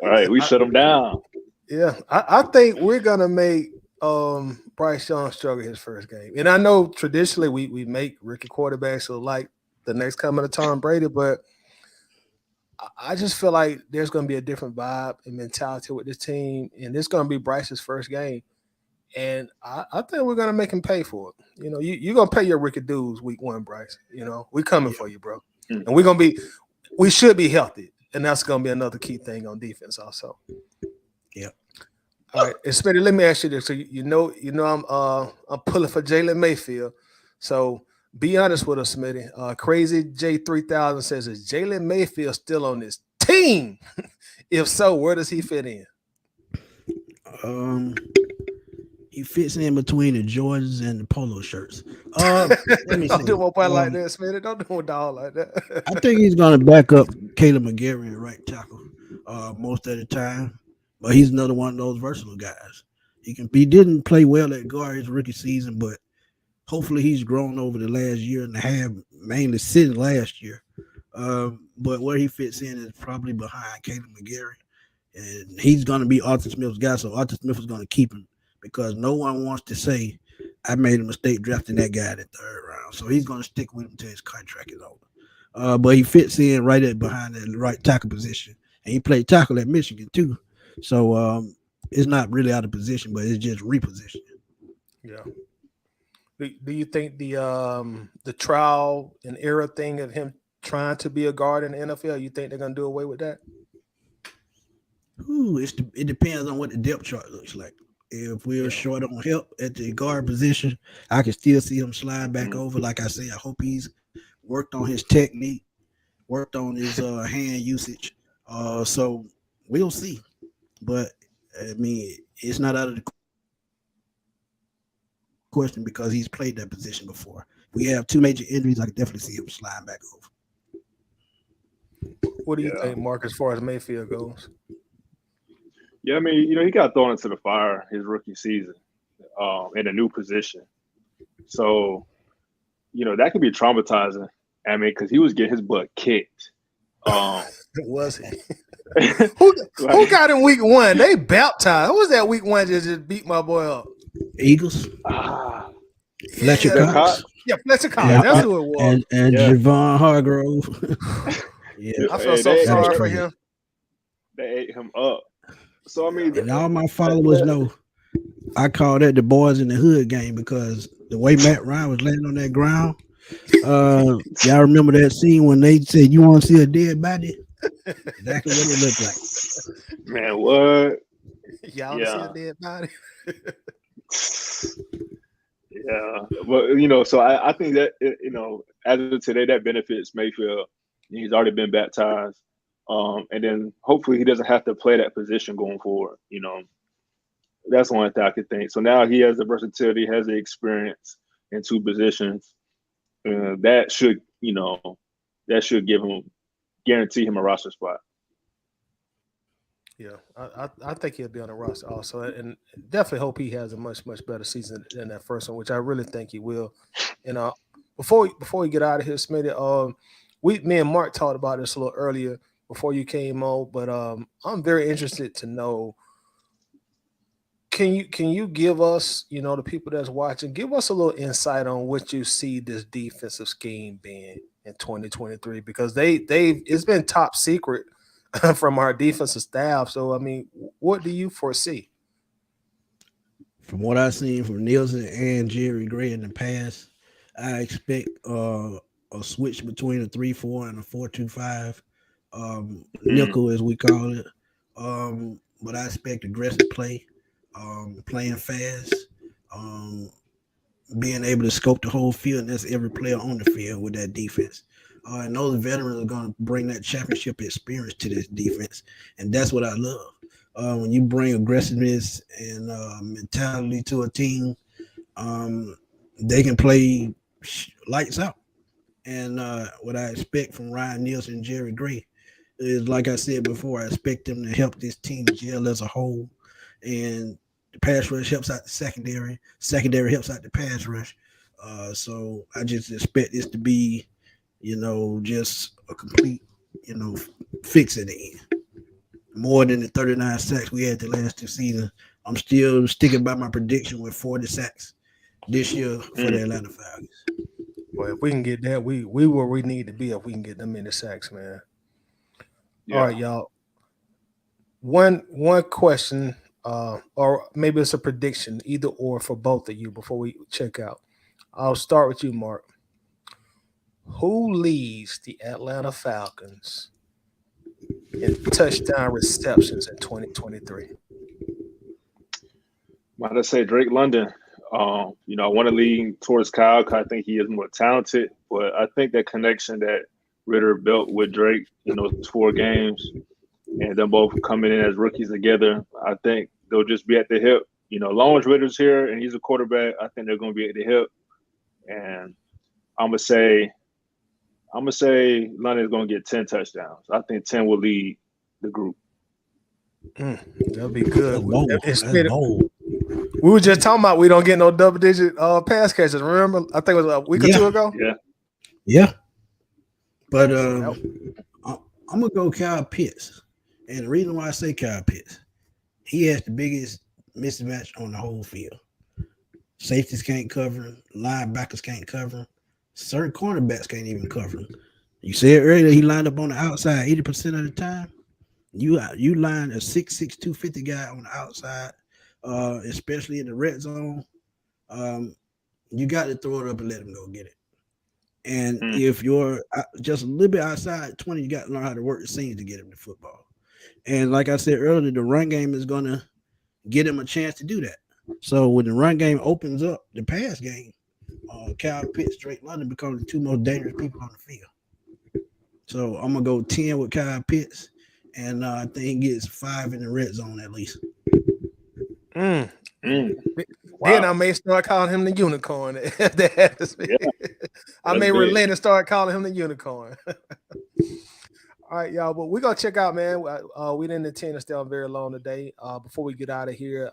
All right, we shut them down. Yeah, I think we're gonna make Bryce Young struggle his first game. And I know traditionally we make rookie quarterbacks so like the next coming of Tom Brady, but I just feel like there's gonna be a different vibe and mentality with this team, and it's gonna be Bryce's first game. And I think we're gonna make him pay for it. You know, you're gonna pay your rookie dues week 1, Bryce. You know, we coming for you, bro. And we should be healthy, and that's gonna be another key thing on defense also. Yeah. All right, and Smitty, let me ask you this. So you know I'm pulling for Jalen Mayfield. So be honest with us, Smitty. Crazy J3000 says, is Jalen Mayfield still on this team? If so, where does he fit in? He fits in between the Jordans and the polo shirts. Let me Don't do a boy like that, Smitty. Don't do a dog like that. I think he's going to back up Caleb McGarry at right tackle most of the time, but he's another one of those versatile guys. He didn't play well at guard his rookie season, but hopefully he's grown over the last year and a half, mainly since last year. But where he fits in is probably behind Caleb McGarry, and he's going to be Arthur Smith's guy, so Arthur Smith is going to keep him because no one wants to say, I made a mistake drafting that guy in the 3rd round. So he's going to stick with him until his contract is over. But he fits in right at behind the right tackle position. And he played tackle at Michigan too. So it's not really out of position, but it's just repositioning. Yeah. Do you think the trial and error thing of him trying to be a guard in the NFL, you think they're going to do away with that? It depends on what the depth chart looks like. If we're short on help at the guard position, I can still see him slide back over. Like I say, I hope he's worked on his technique, worked on his hand usage. So we'll see. But, I mean, it's not out of the question because he's played that position before. We have 2 major injuries. I can definitely see him slide back over. What do you think, Mark, as far as Mayfield goes? Yeah, I mean, he got thrown into the fire his rookie season in a new position. So, that could be traumatizing. I mean, because he was getting his butt kicked. Was he? Who got him week 1? They baptized. Who was that week 1 just beat my boy up? Eagles. Fletcher Cox. Yeah, Fletcher Cox. Yeah, that's who it was. And Javon Hargrove. I feel so sorry for him. They ate him up. So, I mean, and all my followers know I call that the boys in the hood game because the way Matt Ryan was laying on that ground, y'all remember that scene when they said, you want to see a dead body? Exactly what it looked like. Man, what? Y'all see a dead body? Yeah. But, so I think that, as of today, that benefits Mayfield. He's already been baptized. And then hopefully he doesn't have to play that position going forward. That's one thing I could think. So now he has the versatility, has the experience in 2 positions. That should guarantee him a roster spot. Yeah, I think he'll be on the roster also, and definitely hope he has a much better season than that first one, which I really think he will. And before we get out of here, Smitty, me and Mark talked about this a little earlier before you came on, but I'm very interested to know. Can you give us, the people that's watching, give us a little insight on what you see this defensive scheme being in 2023? Because it's been top secret from our defensive staff. So I mean, what do you foresee? From what I've seen from Nielsen and Jerry Gray in the past, I expect a switch between a 3-4 and a 4-2-5, nickel as we call it. But I expect aggressive play, playing fast, being able to scope the whole field. And that's every player on the field with that defense. And those veterans are going to bring that championship experience to this defense, and that's what I love. When you bring aggressiveness and mentality to a team, they can play lights out. And what I expect from Ryan Nielsen and Jerry Gray is, like I said before, I expect them to help this team gel as a whole. And the pass rush helps out the secondary. Secondary helps out the pass rush. So I just expect this to be, just a complete, fix at the end. More than the 39 sacks we had the last 2 seasons. I'm still sticking by my prediction with 40 sacks this year for the Atlanta Falcons. Well, if we can get that, we where we need to be if we can get them many sacks, man. Yeah. All right, y'all. One question, or maybe it's a prediction, either or for both of you before we check out. I'll start with you, Mark. Who leads the Atlanta Falcons in touchdown receptions in 2023? Might I say Drake London? I want to lean towards Kyle because I think he is more talented, but I think that connection that Ritter built with Drake in those 4 games and them both coming in as rookies together, I think they'll just be at the hip. As long as Ritter's here and he's a quarterback, I think they're going to be at the hip. And I'm gonna say London's going to get 10 touchdowns. I think 10 will lead the group. That'll be good. We were just talking about we don't get no double-digit pass catches. Remember? I think it was a week or 2 ago. Yeah. But I'm gonna go Kyle Pitts, and the reason why I say Kyle Pitts, he has the biggest mismatch on the whole field. Safeties can't cover him. Linebackers can't cover him. Certain cornerbacks can't even cover him. You said earlier he lined up on the outside 80% of the time. You line a 6'6", 250 guy on the outside, especially in the red zone. You got to throw it up and let him go get it. And if you're just a little bit outside 20, you got to learn how to work the seams to get him the football. And like I said earlier, the run game is going to get him a chance to do that. So when the run game opens up the pass game, Kyle Pitts, Drake London become the 2 most dangerous people on the field. So I'm going to go 10 with Kyle Pitts, and I think he gets 5 in the red zone at least. Wow. Then I may start calling him the unicorn. If that happens. I may relent and start calling him the unicorn. All right, y'all. But we're going to check out, man. We didn't intend to stay on very long today. Before we get out of here,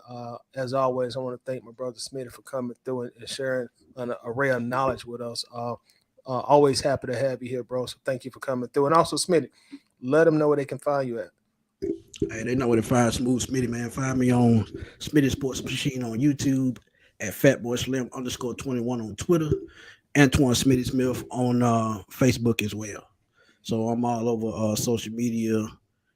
as always, I want to thank my brother Smitty for coming through and sharing an array of knowledge with us. Always happy to have you here, bro. So thank you for coming through. And also, Smitty, let them know where they can find you at. Hey, they know where to find Smooth Smitty, man. Find me on Smitty Sports Machine on YouTube, at FatBoySlim_21 on Twitter, Antoine Smitty Smith on Facebook as well. So I'm all over social media,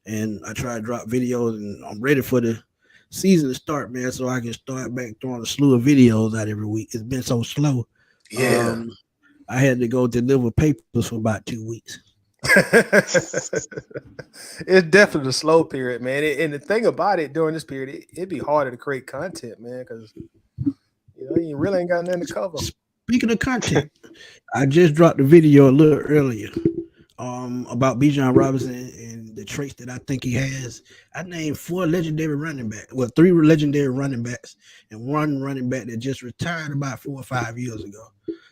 and I try to drop videos, and I'm ready for the season to start, man, so I can start back throwing a slew of videos out every week. It's been so slow. Yeah. I had to go deliver papers for about 2 weeks. It's definitely a slow period, man. And the thing about it during this period, it'd be harder to create content, man, because you really ain't got nothing to cover. Speaking of content, I just dropped a video a little earlier about Bijan Robinson and the traits that I think he has. I named 4 legendary running backs, 3 legendary running backs, and 1 running back that just retired about 4 or 5 years ago.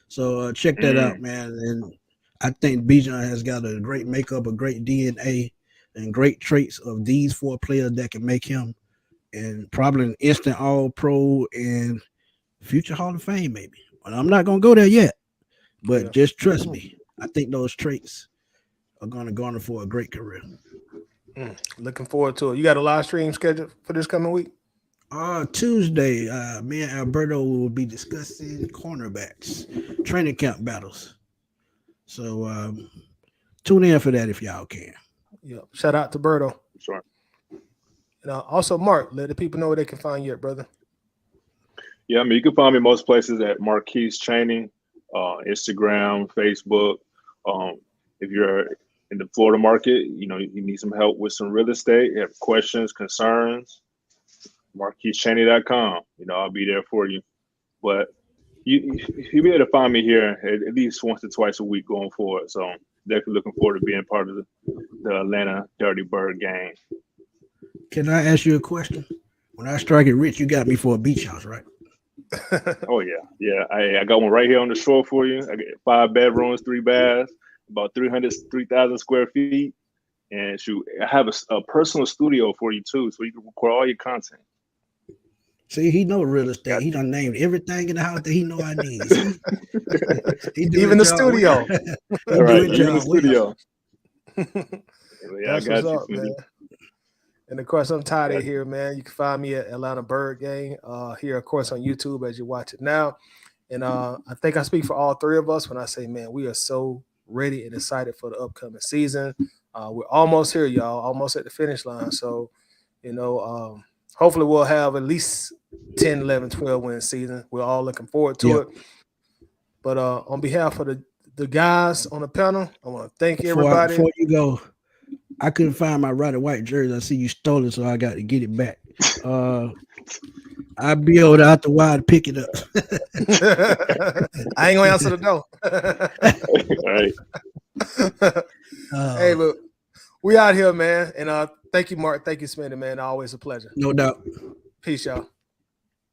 So check that out, man. And I think Bijan has got a great makeup, a great DNA, and great traits of these 4 players that can make him and probably an instant All-Pro and future Hall of Fame, maybe. But I'm not going to go there yet. But just trust me. I think those traits are going to garner for a great career. Looking forward to it. You got a live stream scheduled for this coming week? Tuesday, me and Alberto will be discussing cornerbacks, training camp battles. So tune in for that if y'all can. Yeah. Shout out to Berto. Sure. And also, Mark, let the people know where they can find you at, brother. Yeah, I mean, you can find me most places at Marquise Training, Instagram, Facebook. If you're in the Florida market, you know, you need some help with some real estate, you have questions, concerns, MarquiseChaney.com. You know, I'll be there for you. But you'll be able to find me here at least once or twice a week going forward. So definitely looking forward to being part of the Atlanta Dirty Bird gang. Can I ask you a question? When I strike it rich, you got me for a beach house, right? Oh yeah. I got one right here on the shore for you. I got 5 bedrooms, 3 baths, about 3,000 square feet, and shoot, I have a personal studio for you too, so you can record all your content. See, he know real estate. He done named everything in the house that he know I need. Even the studio. All right, even the studio. That's what's up, man. And of course, I'm Tyler here, man. You can find me at Atlanta Bird Gang here, of course, on YouTube as you watch it now. And I think I speak for all 3 of us when I say, man, we are so ready and excited for the upcoming season. We're almost here, y'all, almost at the finish line. So, you know, hopefully we'll have at least 10, 11, 12 win season. We're all looking forward to it. But on behalf of the guys on the panel, I want to thank everybody. Before you go, I couldn't find my red and white jersey. I see you stole it, so I got to get it back. I'll be able to out the wide to pick it up. I ain't gonna answer the door. All right. Hey, look, we out here, man. And thank you, Mark. Thank you, Smitty, man. Always a pleasure. No doubt. Peace, y'all.